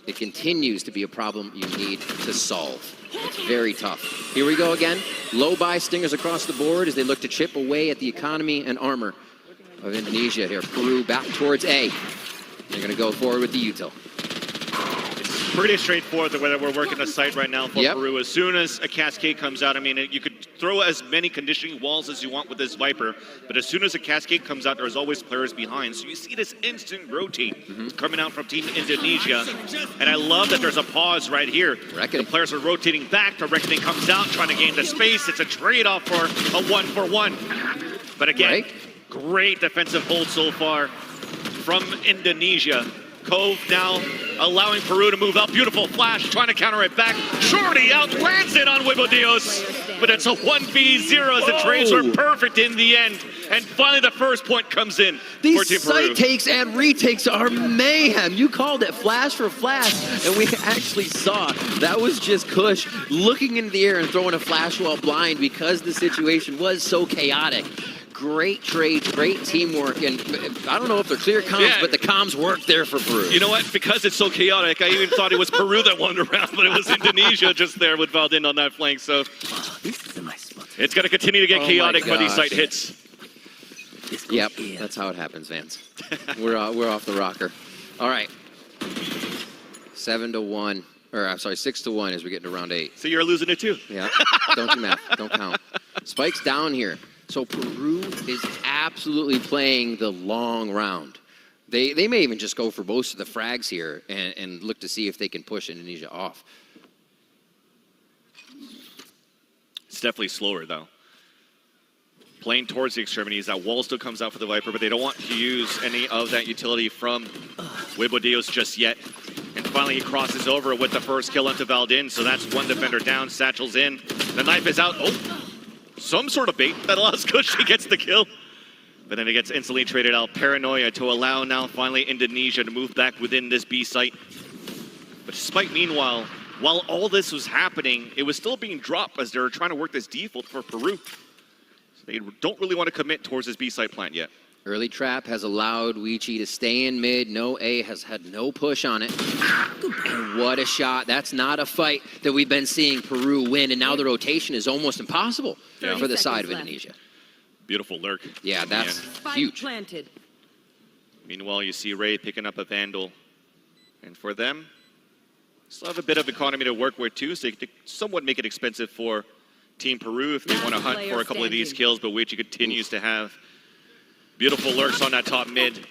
it continues to be a problem you need to solve. It's very tough. Here we go again. Low buy stingers across the board as they look to chip away at the economy and armor of Indonesia here. Peru back towards A. They're going to go forward with the util. Pretty straightforward the way that we're working the site right now for Peru. As soon as a Cascade comes out, I mean, you could throw as many conditioning walls as you want with this Viper, but as soon as a Cascade comes out, there's always players behind. So you see this instant rotate coming out from Team Indonesia. And I love that there's a pause right here. The players are rotating back. The Reckoning comes out, trying to gain the space. It's a trade-off for a 1-for-1. But again, great defensive hold so far from Indonesia. Cove now allowing Peru to move out. Beautiful flash, trying to counter it back. Shorty outlands it on Wibodios, but it's a 1v0 as the trades are perfect in the end. And finally the first point comes in for Team Peru. These site takes and retakes are mayhem. You called it flash for flash, and we actually saw that was just Kush looking into the air and throwing a flash while blind because the situation was so chaotic. Great trades, great teamwork, and I don't know if they're clear comms, but the comms worked there for Peru. You know what? Because it's so chaotic, I even thought it was Peru that won the round, but it was Indonesia just there with Valden on that flank. So it's going to continue to get chaotic by these site hits. Yep, that's how it happens, Vance. We're off the rocker. All right, 7-1, or I'm sorry, 6-1 as we get into round 8. So you're losing it too. Yeah, don't do math, don't count. Spike's down here. So Peru is absolutely playing the long round. They may even just go for most of the frags here and look to see if they can push Indonesia off. It's definitely slower though. Playing towards the extremities. That wall still comes out for the Viper, but they don't want to use any of that utility from Wibodios just yet. And finally he crosses over with the first kill onto Valden. So that's one defender down. Satchel's in. The knife is out. Oh! Some sort of bait that allows Kush to get the kill. But then it gets instantly traded out. Paranoia to allow now finally Indonesia to move back within this B site. But despite meanwhile, while all this was happening, it was still being dropped as they were trying to work this default for Peru. So they don't really want to commit towards this B site plant yet. Early trap has allowed Weechi to stay in mid. No A has had no push on it. And what a shot. That's not a fight that we've been seeing Peru win, and now the rotation is almost impossible for the side of Indonesia. Beautiful lurk. Yeah, that's huge. Planted. Meanwhile, you see Ray picking up a Vandal. And for them, still have a bit of economy to work with too, so they could somewhat make it expensive for Team Peru if they want to hunt for a couple of these kills, but Weechi continues to have beautiful lurks on that top mid.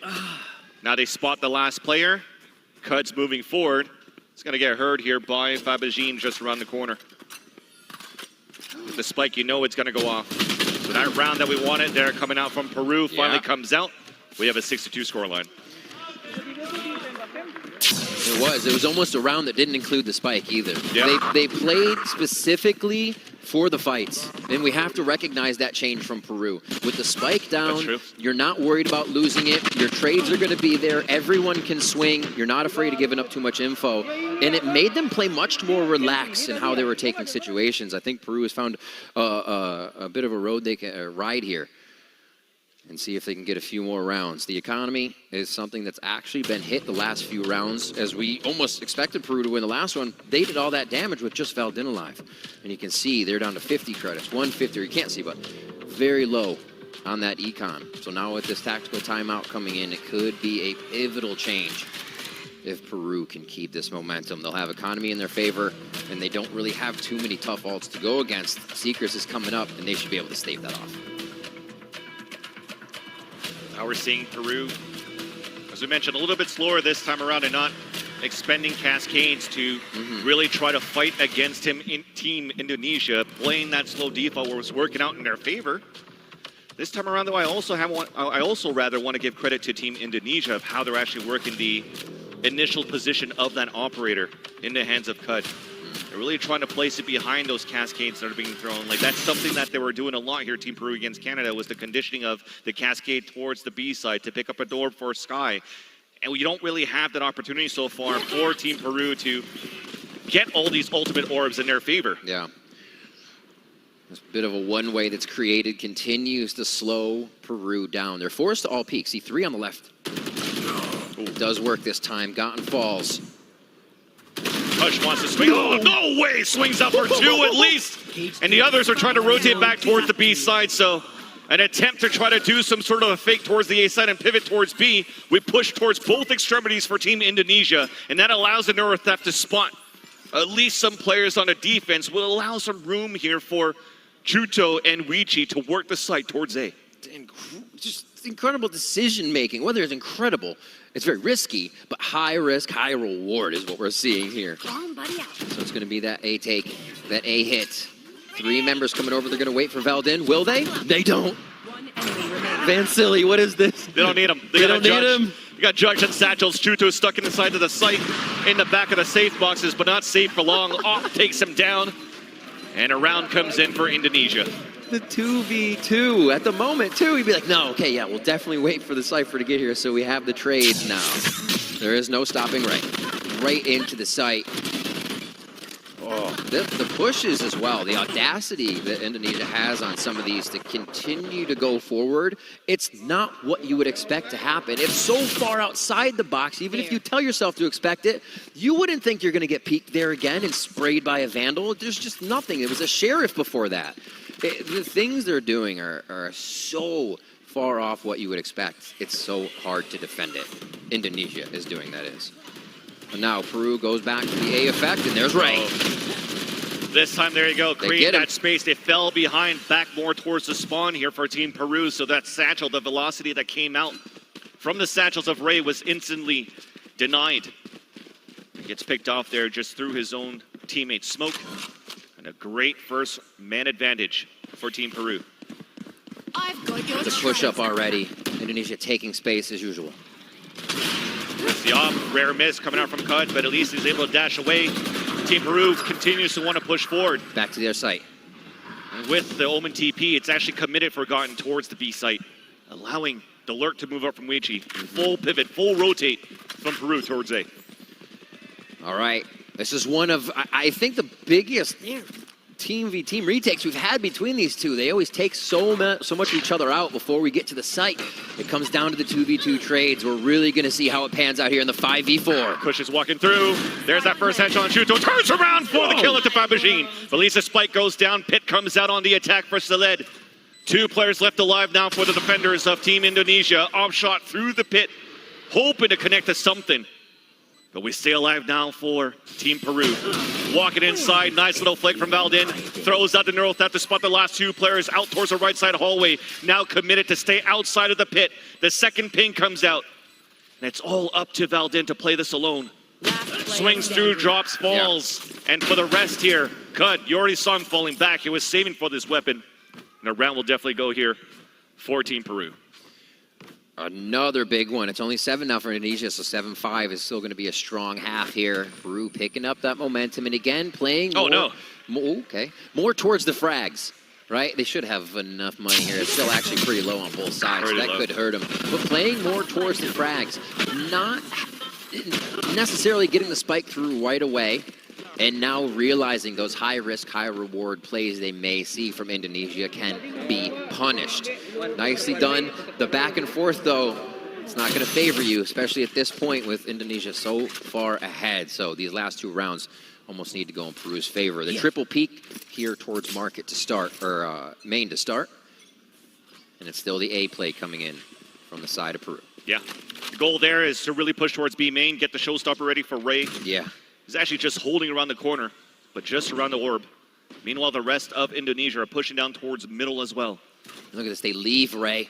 Now they spot the last player. Cud's moving forward. It's going to get heard here by Fabagine just around the corner. With the spike, you know it's going to go off. So that round that we wanted there coming out from Peru finally comes out. We have a 6-2 scoreline. It was almost a round that didn't include the spike either. Yeah. They played specifically for the fights, and we have to recognize that change from Peru. With the spike down, you're not worried about losing it. Your trades are going to be there. Everyone can swing. You're not afraid of giving up too much info, and it made them play much more relaxed in how they were taking situations. I think Peru has found a bit of a road they can ride here, and see if they can get a few more rounds. The economy is something that's actually been hit the last few rounds, as we almost expected Peru to win the last one. They did all that damage with just Valdin alive. And you can see they're down to 50 credits, 150, or you can't see, but very low on that econ. So now with this tactical timeout coming in, it could be a pivotal change if Peru can keep this momentum. They'll have economy in their favor, and they don't really have too many tough ults to go against. Seekers is coming up, and they should be able to stave that off. Now we're seeing Peru, as we mentioned, a little bit slower this time around and not expending cascades to really try to fight against him in Team Indonesia. Playing that slow default was working out in their favor. This time around, though, I also rather want to give credit to Team Indonesia of how they're actually working the initial position of that operator in the hands of Cud. They're really trying to place it behind those cascades that are being thrown. Like, that's something that they were doing a lot here, Team Peru against Canada, was the conditioning of the cascade towards the B side to pick up a door for Sky. And you don't really have that opportunity so far for Team Peru to get all these ultimate orbs in their favor. Yeah. This bit of a one-way that's created continues to slow Peru down. They're forced to all peak. See, 3 on the left. It does work this time. Gotten falls. Hush wants to swing. Oh, no way! Swings up for 2 at least. And the others are trying to rotate back towards the B side, so an attempt to try to do some sort of a fake towards the A side and pivot towards B. We push towards both extremities for Team Indonesia, and that allows the Neurotheft to spot at least some players on a defense. Will allow some room here for Juto and Weechi to work the site towards A. Just incredible decision making. Whether it's incredible, it's very risky, but high risk, high reward is what we're seeing here. So it's going to be that A take, that A hit. 3 members coming over. They're going to wait for Valdin. Will they? They don't. Van Silly, what is this? They don't need him. They don't need him. You got Judge and Satchels. Juto stuck in the side of the site in the back of the safe boxes, but not safe for long. Off takes him down. And a round comes in for Indonesia. The 2v2 at the moment, too. He'd be like, no, okay, yeah, we'll definitely wait for the Cypher to get here so we have the trades now. There is no stopping right into the site. Oh, the pushes as well, the audacity that Indonesia has on some of these to continue to go forward, it's not what you would expect to happen. It's so far outside the box, even if you tell yourself to expect it, you wouldn't think you're going to get peeked there again and sprayed by a Vandal. There's just nothing. It was a Sheriff before that. The things they're doing are so far off what you would expect. It's so hard to defend it. Indonesia is doing that is. And now Peru goes back to the A effect, and there's Ray. This time, there you go. Create that space. They fell behind, back more towards the spawn here for Team Peru. So that satchel, the velocity that came out from the satchels of Ray was instantly denied. He gets picked off there just through his own teammate Smoke. And a great first man advantage for Team Peru. The push-up already. Indonesia taking space as usual. It's the off, rare miss coming out from Cud, but at least he's able to dash away. Team Peru continues to want to push forward. Back to their site. And with the Omen TP, it's actually committed Forgotten towards the B site, allowing the lurk to move up from Weechi. Full pivot, full rotate from Peru towards A. All right. This is one of, I think, the biggest team v team retakes we've had between these two. They always take so much of each other out before we get to the site. It comes down to the 2v2 trades. We're really going to see how it pans out here in the 5v4. Kush is walking through. There's that first headshot on Shuto. Turns around for the kill at the Fabagine. Felisa Spike goes down. Pit comes out on the attack for Seled. 2 players left alive now for the defenders of Team Indonesia. Off shot through the pit, hoping to connect to something. But we stay alive now for Team Peru. Walking inside, nice little flick from Valdin. Throws out the neural theft to spot the last 2 players out towards the right side hallway. Now committed to stay outside of the pit. The second ping comes out. And it's all up to Valdin to play this alone. Swings through, drops, falls. Yeah. And for the rest here, Cut, you already saw him falling back. He was saving for this weapon. And a round will definitely go here for Team Peru. Another big one. It's only 7 now for Indonesia, so 7-5 is still going to be a strong half here. Peru picking up that momentum, and again, playing more towards the frags, right? They should have enough money here. It's still actually pretty low on both sides, so that could hurt them. But playing more towards the frags, not necessarily getting the spike through right away, and now realizing those high-risk, high-reward plays they may see from Indonesia can be punished. Nicely done. The back and forth, though, it's not going to favor you, especially at this point with Indonesia so far ahead. So these last 2 rounds almost need to go in Peru's favor. The triple peak here towards market to start, or main to start. And it's still the A play coming in from the side of Peru. Yeah. The goal there is to really push towards B main, get the showstopper ready for Ray. Yeah. He's actually just holding around the corner, but just around the orb. Meanwhile, the rest of Indonesia are pushing down towards middle as well. Look at this, they leave Ray.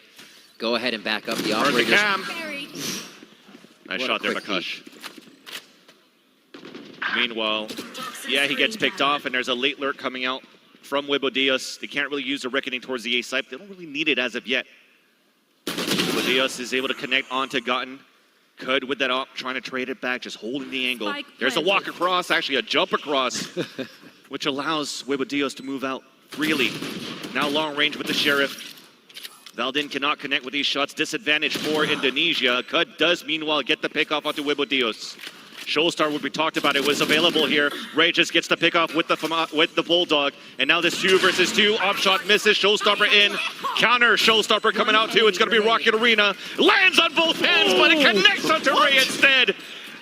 Go ahead and back up the operators. Nice shot there by Kush. Meanwhile, yeah, he gets picked off, and there's a late lurk coming out from Webodios. They can't really use the Reckoning towards the A site. They don't really need it as of yet. Webodios is able to connect onto Gotten. Could with that up, trying to trade it back, just holding the angle. There's a walk across, actually a jump across, which allows Webodios to move out freely. Now long range with the Sheriff. Valdin cannot connect with these shots. Disadvantage for Indonesia. Cud does, meanwhile, get the pick off onto Webodios. Showstar, what we talked about, it was available here. Ray just gets the pick off with the Bulldog. And now this 2 versus 2. Off shot misses. Showstopper in. Counter. Showstopper coming out too. It's going to be Rocket Arena. Lands on both hands, but it connects onto Ray instead.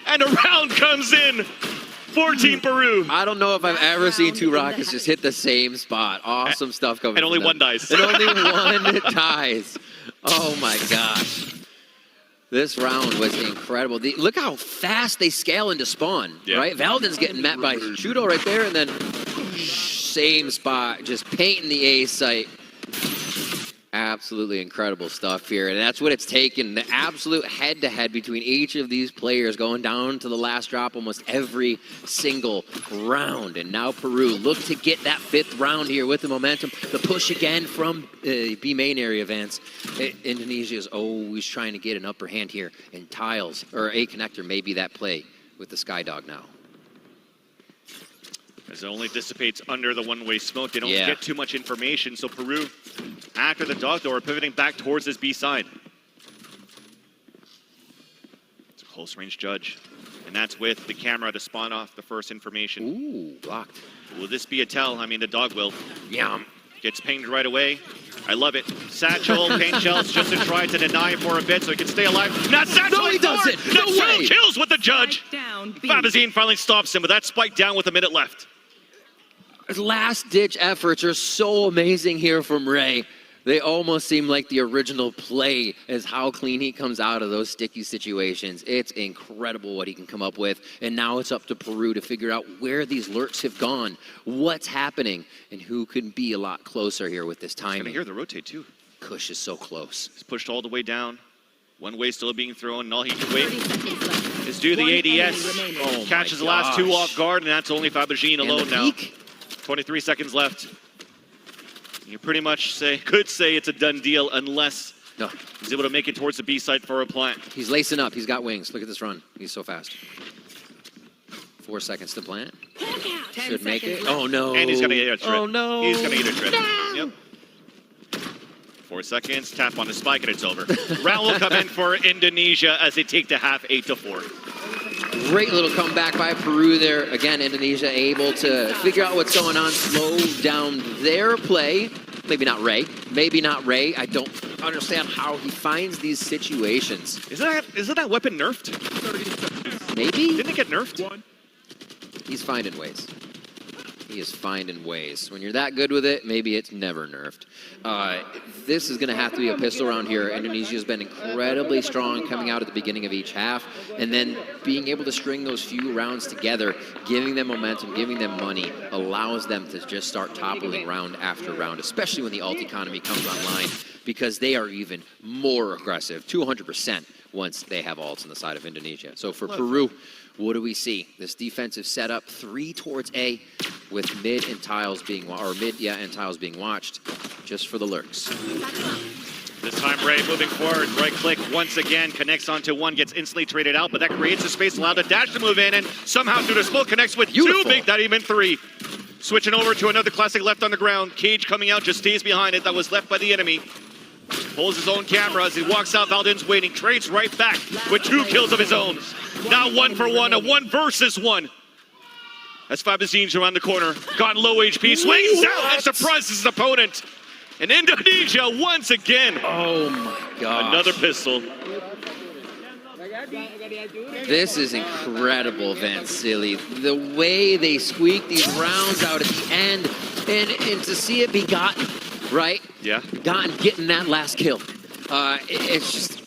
And a round comes in for Team Peru. I don't know if I've ever seen 2 rockets just hit the same spot. Awesome stuff coming. And only one dies. And only one dies. Oh my gosh. This round was incredible. Look how fast they scale into spawn, right? Valdin's getting met by Shudo right there, and then same spot, just painting the A site. Absolutely incredible stuff here, and that's what it's taken. The absolute head-to-head between each of these players going down to the last drop almost every single round. And now Peru look to get that 5th round here with the momentum. The push again from B main area, Vance. Indonesia is always trying to get an upper hand here, and Tiles, or A connector, may be that play with the Skydog now. As it only dissipates under the one-way smoke, they don't get too much information. So Peru, after the dog door, are pivoting back towards this B side. It's a close-range judge. And that's with the camera to spawn off the first information. Ooh, blocked. Will this be a tell? I mean, the dog will. Yum. Gets pinged right away. I love it. Satchel, paint shells, just to try to deny for a bit so he can stay alive. Not Satchel! No, he doesn't! No way! Kills with the judge! Fabazine finally stops him, but that spike down with a minute left. Last-ditch efforts are so amazing here from Ray. They almost seem like the original play as how clean he comes out of those sticky situations. It's incredible what he can come up with. And now it's up to Peru to figure out where these lurks have gone, what's happening, and who can be a lot closer here with this timing. He's gonna hear the rotate too. Kush is so close. He's pushed all the way down. One way still being thrown, and all he can wait is do the ADS. Catches the last 2 off guard, and that's only Fabagine alone now. 23 seconds left. You pretty much could say it's a done deal unless he's able to make it towards the B side for a plant. He's lacing up. He's got wings. Look at this run. He's so fast. 4 seconds to plant. Should make it. Oh, no. And he's going to get a trip. Oh, no. He's going to get a trip. Yep. 4 seconds. Tap on the spike, and it's over. Round will come in for Indonesia as they take the half 8-4. Great little comeback by Peru there. Again, Indonesia able to figure out what's going on, slow down their play. Maybe not Ray. Maybe not Ray. I don't understand how he finds these situations. Isn't that weapon nerfed? Maybe? Didn't it get nerfed? He's finding ways. He is finding ways. When you're that good with it, maybe it's never nerfed. This is going to have to be a pistol round here. Indonesia's been incredibly strong coming out at the beginning of each half, and then being able to string those few rounds together, giving them momentum, giving them money, allows them to just start toppling round after round, especially when the ult economy comes online, because they are even more aggressive, 200% once they have ults on the side of Indonesia. So for Peru, what do we see? This defensive setup, 3 towards A, with mid and tiles being watched, just for the lurks. This time Ray moving forward, right click once again, connects onto one, gets instantly traded out, but that creates a space allowed to dash to move in, and somehow through the smoke connects with Beautiful. 2 big, that even 3. Switching over to another classic left on the ground. Cage coming out, just stays behind it, that was left by the enemy. Pulls his own camera as he walks out, Valdin's waiting, trades right back with 2 kills of his own. Now 1 for 1, a 1 versus 1. As Fabizin's around the corner, got low HP, swings out and surprises his opponent. And Indonesia once again. Oh my God. Another pistol. This is incredible, Vansili. The way they squeak these rounds out at the end, and to see it be gotten, right? Yeah. Getting that last kill. It's just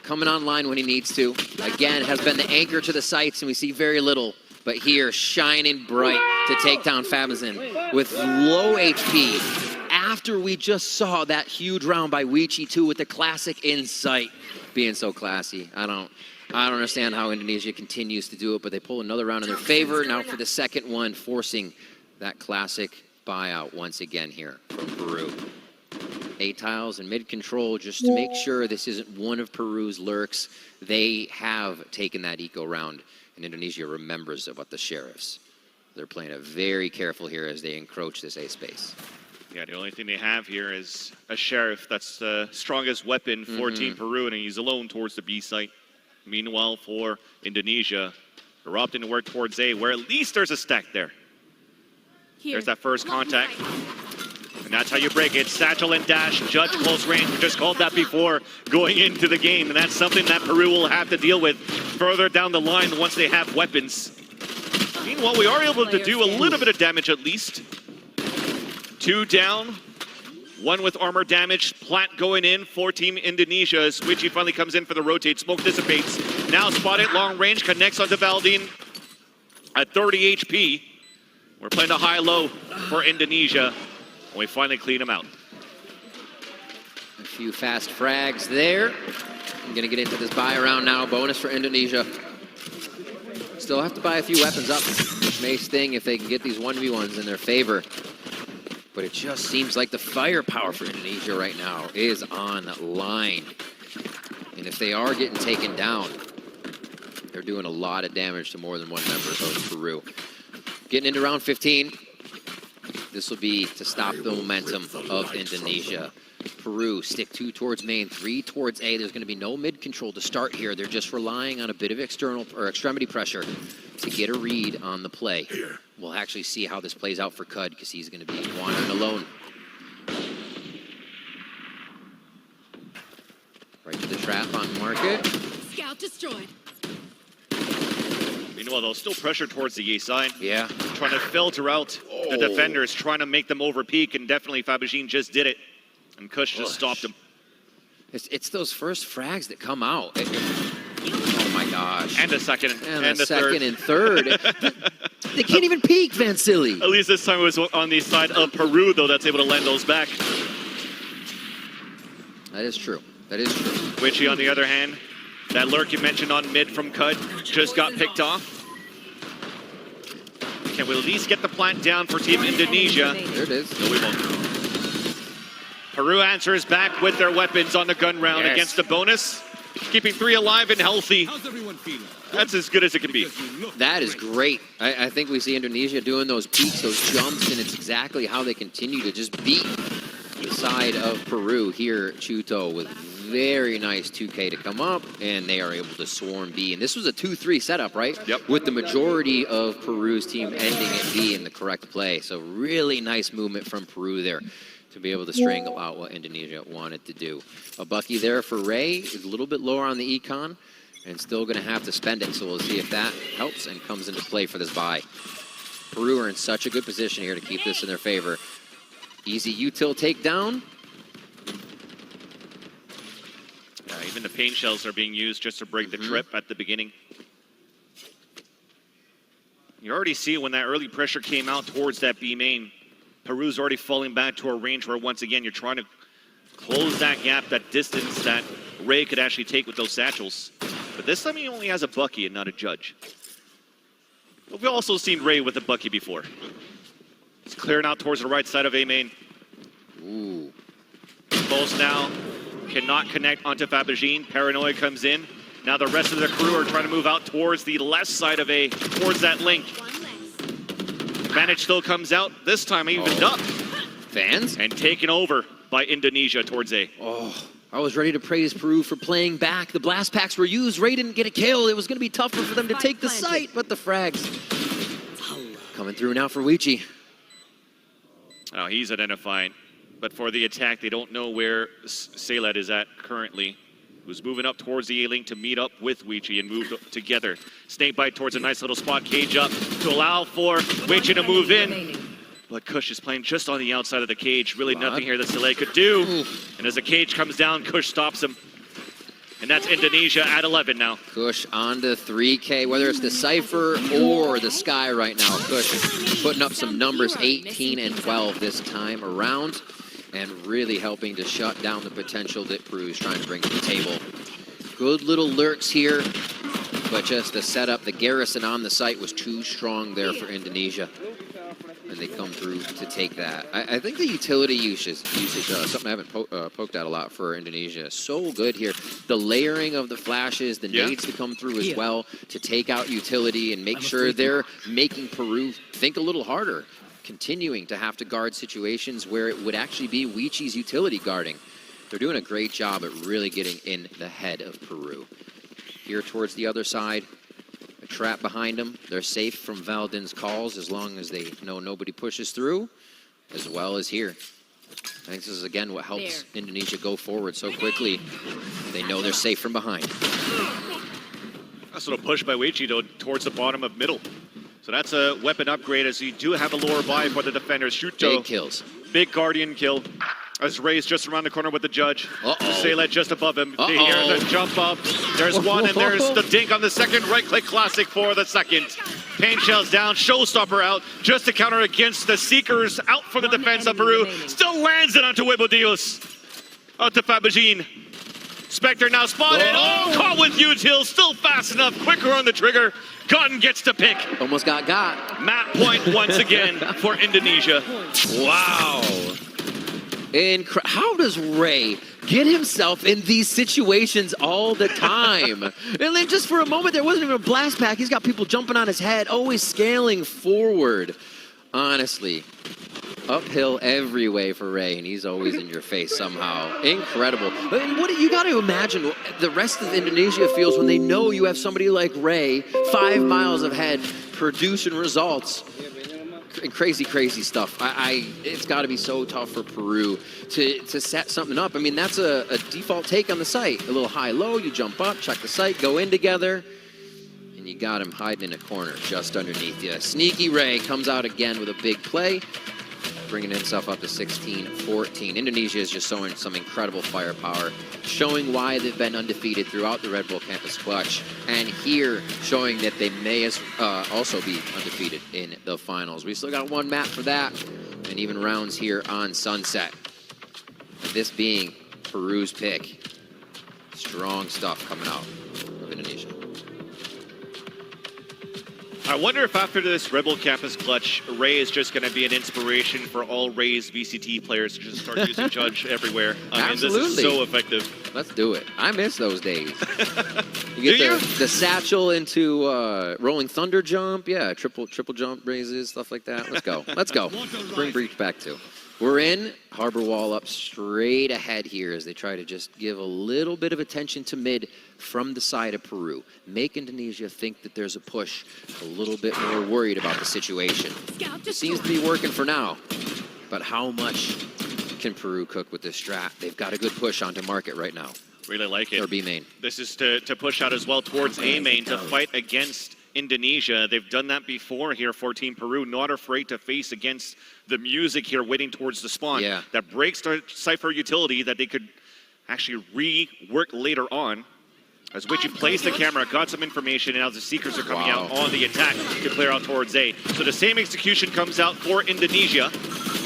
coming online when he needs to. Again, has been the anchor to the sights, and we see very little. But here, shining bright to take down Fabizin with low HP. After we just saw that huge round by Wichi 2 with the classic insight, being so classy. I don't understand how Indonesia continues to do it, but they pull another round in their favor. Now for the second one, forcing that classic buyout once again here from Peru. A tiles and mid control just to make sure this isn't one of Peru's lurks. They have taken that eco round, and Indonesia remembers about the sheriffs. They're playing it very careful here as they encroach this A space. Yeah, the only thing they have here is a sheriff. That's the strongest weapon for Team Peru, and he's alone towards the B site. Meanwhile, for Indonesia, they're opting to work towards A, where at least there's a stack there. There's that first contact. And that's how you break it. Satchel and dash, judge close range. We just called that before going into the game. And that's something that Peru will have to deal with further down the line once they have weapons. Meanwhile, we are able to do a little bit of damage at least. 2 down, 1 with armor damage. Plant going in for Team Indonesia as Wichi finally comes in for the rotate. Smoke dissipates. Now spotted, long range, connects onto Valdin at 30 HP. We're playing a high-low for Indonesia, and we finally clean him out. A few fast frags there. I'm gonna get into this buy around now. Bonus for Indonesia. Still have to buy a few weapons up, which may sting if they can get these 1v1s in their favor. But it just seems like the firepower for Indonesia right now is online. And if they are getting taken down, they're doing a lot of damage to more than one member of Peru. Getting into round 15. This will be to stop the momentum of Indonesia. Peru stick 2 towards main, 3 towards A. There's going to be no mid control to start here. They're just relying on a bit of external or extremity pressure to get a read on the play. We'll actually see how this plays out for Cud because he's going to be wandering alone. Right to the trap on market. Scout destroyed. Meanwhile, they'll still pressure towards the A side. Yeah. Trying to filter out the defenders, trying to make them over peak, and definitely Fabizin just did it. And Kush just stopped him. It's those first frags that come out. Oh my gosh. And a second. And a second and third. They can't even peek, Vansili. At least this time it was on the side of Peru, though, that's able to land those back. That is true. That is true. Wichi, on the other hand, that lurk you mentioned on mid from Cud just got picked off. Can we at least get the plant down for Team Indonesia? There it is. No, we won't. Peru answers back with their weapons on the gun round against the bonus. Keeping 3 alive and healthy. How's everyone feeling? That's as good as it can be. That is great. I think we see Indonesia doing those peaks, those jumps, and it's exactly how they continue to just beat the side of Peru here. Chuto with very nice 2K to come up, and they are able to swarm B. And this was a 2-3 setup, right? Yep. With the majority of Peru's team ending at B in the correct play. So really nice movement from Peru there to be able to strangle out what Indonesia wanted to do. A Bucky there for Ray is a little bit lower on the econ and still going to have to spend it. So we'll see if that helps and comes into play for this buy. Peru are in such a good position here to keep this in their favor. Easy util takedown. Even the pain shells are being used just to break the trip at the beginning. You already see when that early pressure came out towards that B main. Peru's already falling back to a range where, once again, you're trying to close that gap, that distance that Ray could actually take with those satchels. But this time he only has a Bucky and not a Judge. We've also seen Ray with a Bucky before. It's clearing out towards the right side of A main. Ooh. Both now cannot connect onto Fabergine. Paranoia comes in. Now the rest of the crew are trying to move out towards the left side of A, towards that link. Advantage still comes out. This time evened up. Fans? And taken over by Indonesia towards A. Oh, I was ready to praise Peru for playing back. The blast packs were used. Ray didn't get a kill. It was going to be tougher for them to take the site, but the frags coming through now for Wichi. Oh, he's identifying. But for the attack, they don't know where SELAMAT is at currently. Who's moving up towards the A-Link to meet up with Wichi and move together. Snakebite towards a nice little spot, cage up to allow for Wichi to move in. But Kush is playing just on the outside of the cage. Really nothing here that SELAMAT could do. And as the cage comes down, Kush stops him. And that's Indonesia at 11 now. Kush on to 3K, whether it's the Cypher or the Sky right now. Kush putting up some numbers, 18 and 12 this time around. And really helping to shut down the potential that Peru is trying to bring to the table. Good little lurks here, but just the setup, the garrison on the site was too strong there for Indonesia. And they come through to take that. I think the utility usage something I haven't poked out a lot for Indonesia. So good here. The layering of the flashes, the nades to come through as well to take out utility and make sure they're making Peru think a little harder. Continuing to have to guard situations where it would actually be Wichi's utility guarding. They're doing a great job at really getting in the head of Peru. Here towards the other side, a trap behind them. They're safe from Valdin's calls as long as they know nobody pushes through, as well as here. I think this is, again, what helps Indonesia go forward so quickly. They know they're safe from behind. Nice little push by Wichi, though, towards the bottom of middle. So that's a weapon upgrade, as you do have a lower buy for the defenders. Shuto. Big kills. Big Guardian kill. As Ray's just around the corner with the Judge. SELAMAT just above him. Here's a jump up. There's one, and there's the dink on the second. Right-click classic for the second. Pain shells down. Showstopper out. Just to counter against the Seekers. Out for the defense of Peru. Still lands it onto Webodios. Out to Fabergine. Spectre now spotted. Caught with util. Still fast enough. Quicker on the trigger. Gun gets to pick. Almost got. Map point once again for Indonesia. Wow. How does Ray get himself in these situations all the time? And then just for a moment, there wasn't even a blast pack. He's got people jumping on his head, always scaling forward. Honestly, uphill every way for Ray, and he's always in your face somehow. Incredible. And what you got to imagine the rest of Indonesia feels when they know you have somebody like Ray 5 miles ahead producing results. And crazy, crazy stuff. It's got to be so tough for Peru to set something up. I mean, that's a default take on the site. A little high-low, you jump up, check the site, go in together, and you got him hiding in a corner just underneath you. Sneaky Ray comes out again with a big play, bringing himself up to 16-14. Indonesia is just showing some incredible firepower, showing why they've been undefeated throughout the Red Bull Campus Clutch, and here showing that they may also be undefeated in the finals. We still got one map for that, and even rounds here on Sunset. This being Peru's pick. Strong stuff coming out of Indonesia. I wonder if after this Rebel Campus Clutch, Ray is just going to be an inspiration for all Ray's VCT players to just start using Judge everywhere. I mean, this is so effective. Let's do it. I miss those days. You get the satchel into Rolling Thunder jump. Yeah, triple jump raises, stuff like that. Let's go. Let's go. Bring Breach back too. We're in. Harbor Wall up straight ahead here as they try to just give a little bit of attention to mid from the side of Peru. Make Indonesia think that there's a push, a little bit more worried about the situation. Seems to be working for now, but how much can Peru cook with this strat? They've got a good push onto market right now. Really like it. Or B main. This is to push out as well towards A main to fight against Indonesia. They've done that before here for Team Peru, not afraid to face against the music here, waiting towards the spawn. Yeah. That breaks their Cypher utility that they could actually rework later on. As Witchy placed the camera, got some information, and now the Seekers are coming out on the attack to clear out towards A. So the same execution comes out for Indonesia.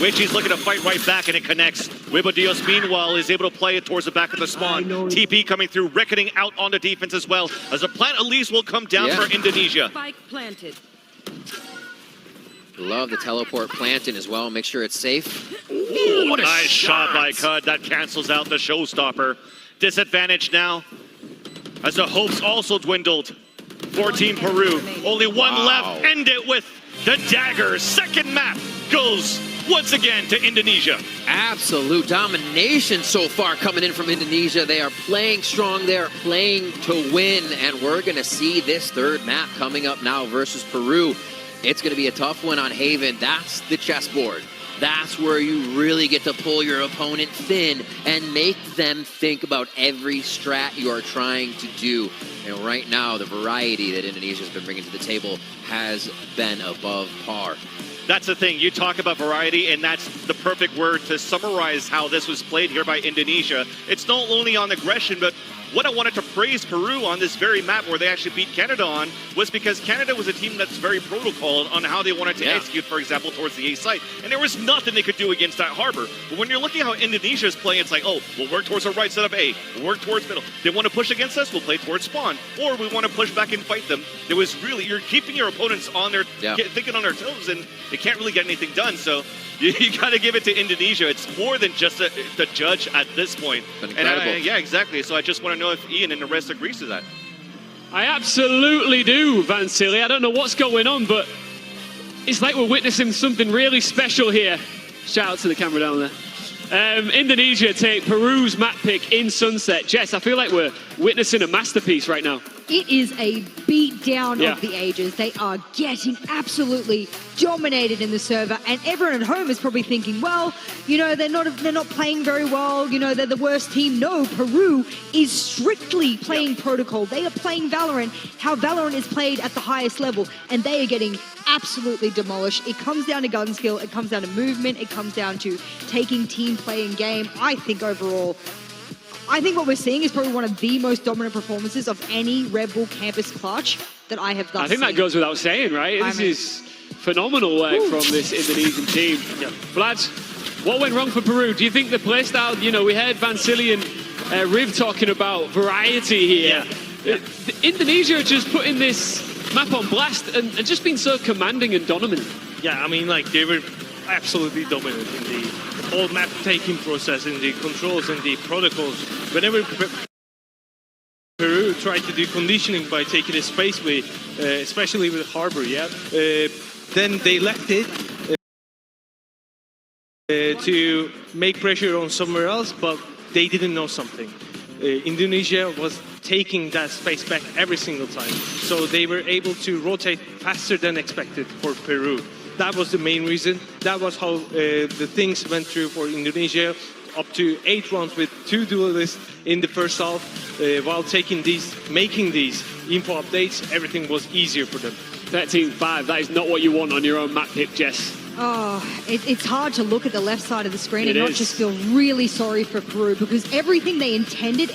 Witchy's looking to fight right back, and it connects. Wibodios, meanwhile, is able to play it towards the back of the spawn. TP coming through, Reckoning out on the defense as well, as a plant at least will come down for Indonesia. Spike planted. Love the teleport planting as well. Make sure it's safe. Ooh, what a nice shot by Cud. That cancels out the showstopper. Disadvantage now, as the hopes also dwindled for Team Peru. Only one left. End it with the daggers. Second map goes once again to Indonesia. Absolute domination so far coming in from Indonesia. They are playing strong. They're playing to win. And we're going to see this third map coming up now versus Peru. It's going to be a tough one on Haven. That's the chessboard. That's where you really get to pull your opponent thin and make them think about every strat you are trying to do. And right now, the variety that Indonesia's been bringing to the table has been above par. That's the thing. You talk about variety, and that's the perfect word to summarize how this was played here by Indonesia. It's not only on aggression, but what I wanted to praise Peru on this very map where they actually beat Canada on was because Canada was a team that's very protocol on how they wanted to execute, for example, towards the A site. And there was nothing they could do against that harbor. But when you're looking at how Indonesia is playing, it's like, oh, we'll work towards the right side of A. We'll work towards middle. They want to push against us, we'll play towards spawn. Or we want to push back and fight them. There was really, you're keeping your opponents on their, thinking on their toes, and they can't really get anything done. So you got to give it to Indonesia. It's more than just the judge at this point. And yeah, exactly. So I just want to know if Ian and the rest agrees to that. I absolutely do, Vansili. I don't know what's going on, but it's like we're witnessing something really special here. Shout out to the camera down there. Indonesia take Peru's map pick in Sunset. Jess, I feel like we're witnessing a masterpiece right now. It is a beat down of the ages. They are getting absolutely dominated in the server, and everyone at home is probably thinking, well, you know, they're not playing very well. You know, they're the worst team. No, Peru is strictly playing protocol. They are playing Valorant, how Valorant is played at the highest level, and they are getting absolutely demolished. It comes down to gun skill. It comes down to movement. It comes down to taking team play in game. I think overall, I think what we're seeing is probably one of the most dominant performances of any Red Bull campus clutch that I have thus I think that goes without saying, right? This is phenomenal work from this Indonesian team. Vlad, what went wrong for Peru? Do you think the playstyle, you know, we heard Vansili and Riv talking about variety here. Indonesia just putting this map on blast and just being so commanding and dominant. Yeah, I mean, like, they were absolutely dominant in the whole map taking process, in the controls and the protocols. Whenever Peru tried to do conditioning by taking a space way, especially with Harbor, then they left it to make pressure on somewhere else, but they didn't know something. Indonesia was taking that space back every single time, so they were able to rotate faster than expected for Peru. That was the main reason. That was how the things went through for Indonesia. Up to 8 rounds with 2 duelists in the first half. While making these info updates, everything was easier for them. 13-5, that is not what you want on your own map pick, Jess. Oh, it's hard to look at the left side of the screen and not just feel really sorry for Peru, because everything they intended,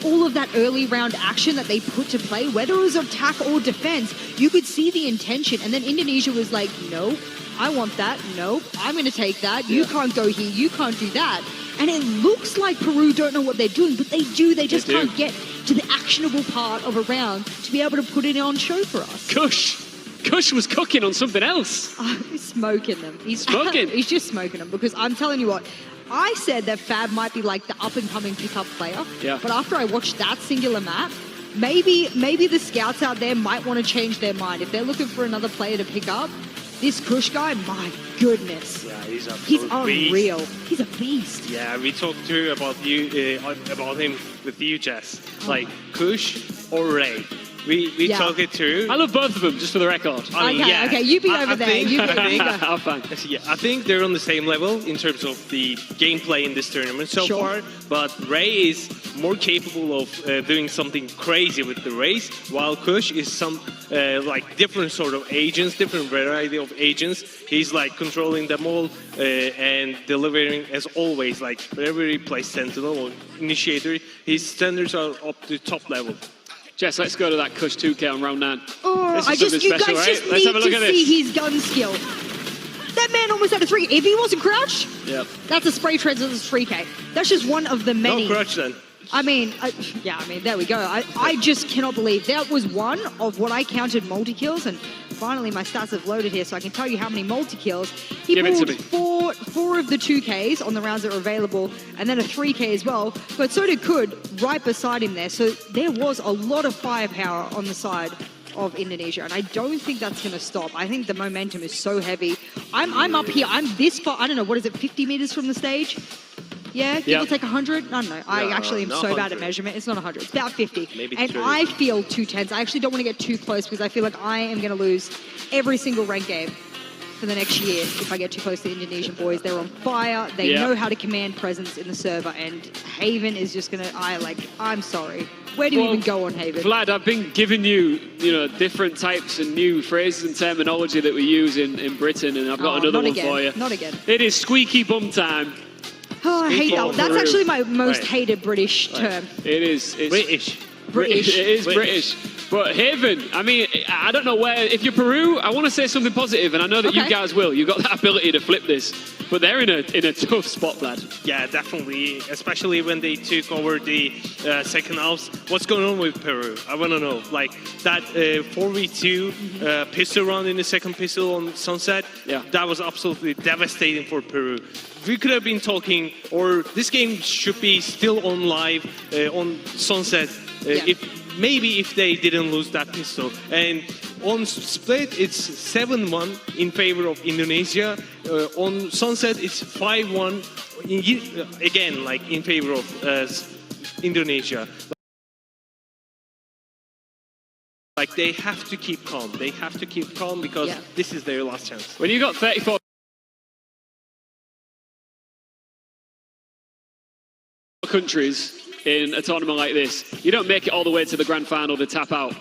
all of that early round action that they put to play, whether it was attack or defense, you could see the intention. And then Indonesia was like, no, I want that. No, I'm going to take that. You can't go here. You can't do that. And it looks like Peru don't know what they're doing, but they do. They just can't get to the actionable part of a round to be able to put it on show for us. Kush was cooking on something else. He's smoking them. He's smoking. He's just smoking them, because I'm telling you what, I said that Fab might be like the up-and-coming pickup player. Yeah. But after I watched that singular map, maybe the scouts out there might want to change their mind. If they're looking for another player to pick up, this Kush guy, my goodness. Yeah, he's He's unreal. He's a beast. Yeah, we talked too about him with you, Jess. Like Kush or Ray. We talk it through. I love both of them, just for the record. I mean, Okay, you be over there. Think, You be How fun. Yeah, I think they're on the same level in terms of the gameplay in this tournament so far. But Ray is more capable of doing something crazy with the race, while Kush is some like different sort of agents, different variety of agents. He's like controlling them all and delivering as always. Like whenever he plays Sentinel or Initiator, his standards are up to top level. Jess, let's go to that Kush 2K on round 9. Oh, You guys just need to see his gun skill. That man almost had a 3. If he wasn't crouched, that's a spray transition 3K. That's just one of the many. No crouch then. I mean, there we go. I just cannot believe that was one of what I counted multi-kills, and finally my stats have loaded here so I can tell you how many multi-kills. He pulled four of the 2Ks on the rounds that were available, and then a 3K as well, but so did Kud right beside him there. So there was a lot of firepower on the side of Indonesia, and I don't think that's going to stop. I think the momentum is so heavy. I'm up here. I'm this far. I don't know, what is it, 50 meters from the stage? Yeah, give or take 100? I don't know. I actually am so bad at measurement. It's not 100. It's about 50. Maybe and 30. I feel too tense. I actually don't want to get too close because I feel like I am going to lose every single ranked game for the next year if I get too close to the Indonesian boys. They're on fire. They know how to command presence in the server, and Haven is just going to... I'm sorry. Where do you even go on Haven? Vlad, I've been giving you, different types and new phrases and terminology that we use in Britain, and I've got another one for you. Not again. It is squeaky bum time. Oh, I hate that. That's actually my most hated British term. It is. It's British. It is British. But Haven, I mean, I don't know where. If you're Peru, I want to say something positive, and I know that you guys will. You've got that ability to flip this. But they're in a tough spot, Vlad. Yeah, definitely. Especially when they took over the second halves. What's going on with Peru? I want to know. Like that 4v2 pistol round in the second pistol on Sunset. Yeah. That was absolutely devastating for Peru. We could have been talking, or this game should be still on live on Sunset. If they didn't lose that pistol. And on Split, it's 7-1 in favor of Indonesia. On Sunset, it's 5-1, again, like in favor of Indonesia. Like they have to keep calm. They have to keep calm because this is their last chance. When you got 34 countries in a tournament like this, you don't make it all the way to the grand final to tap out.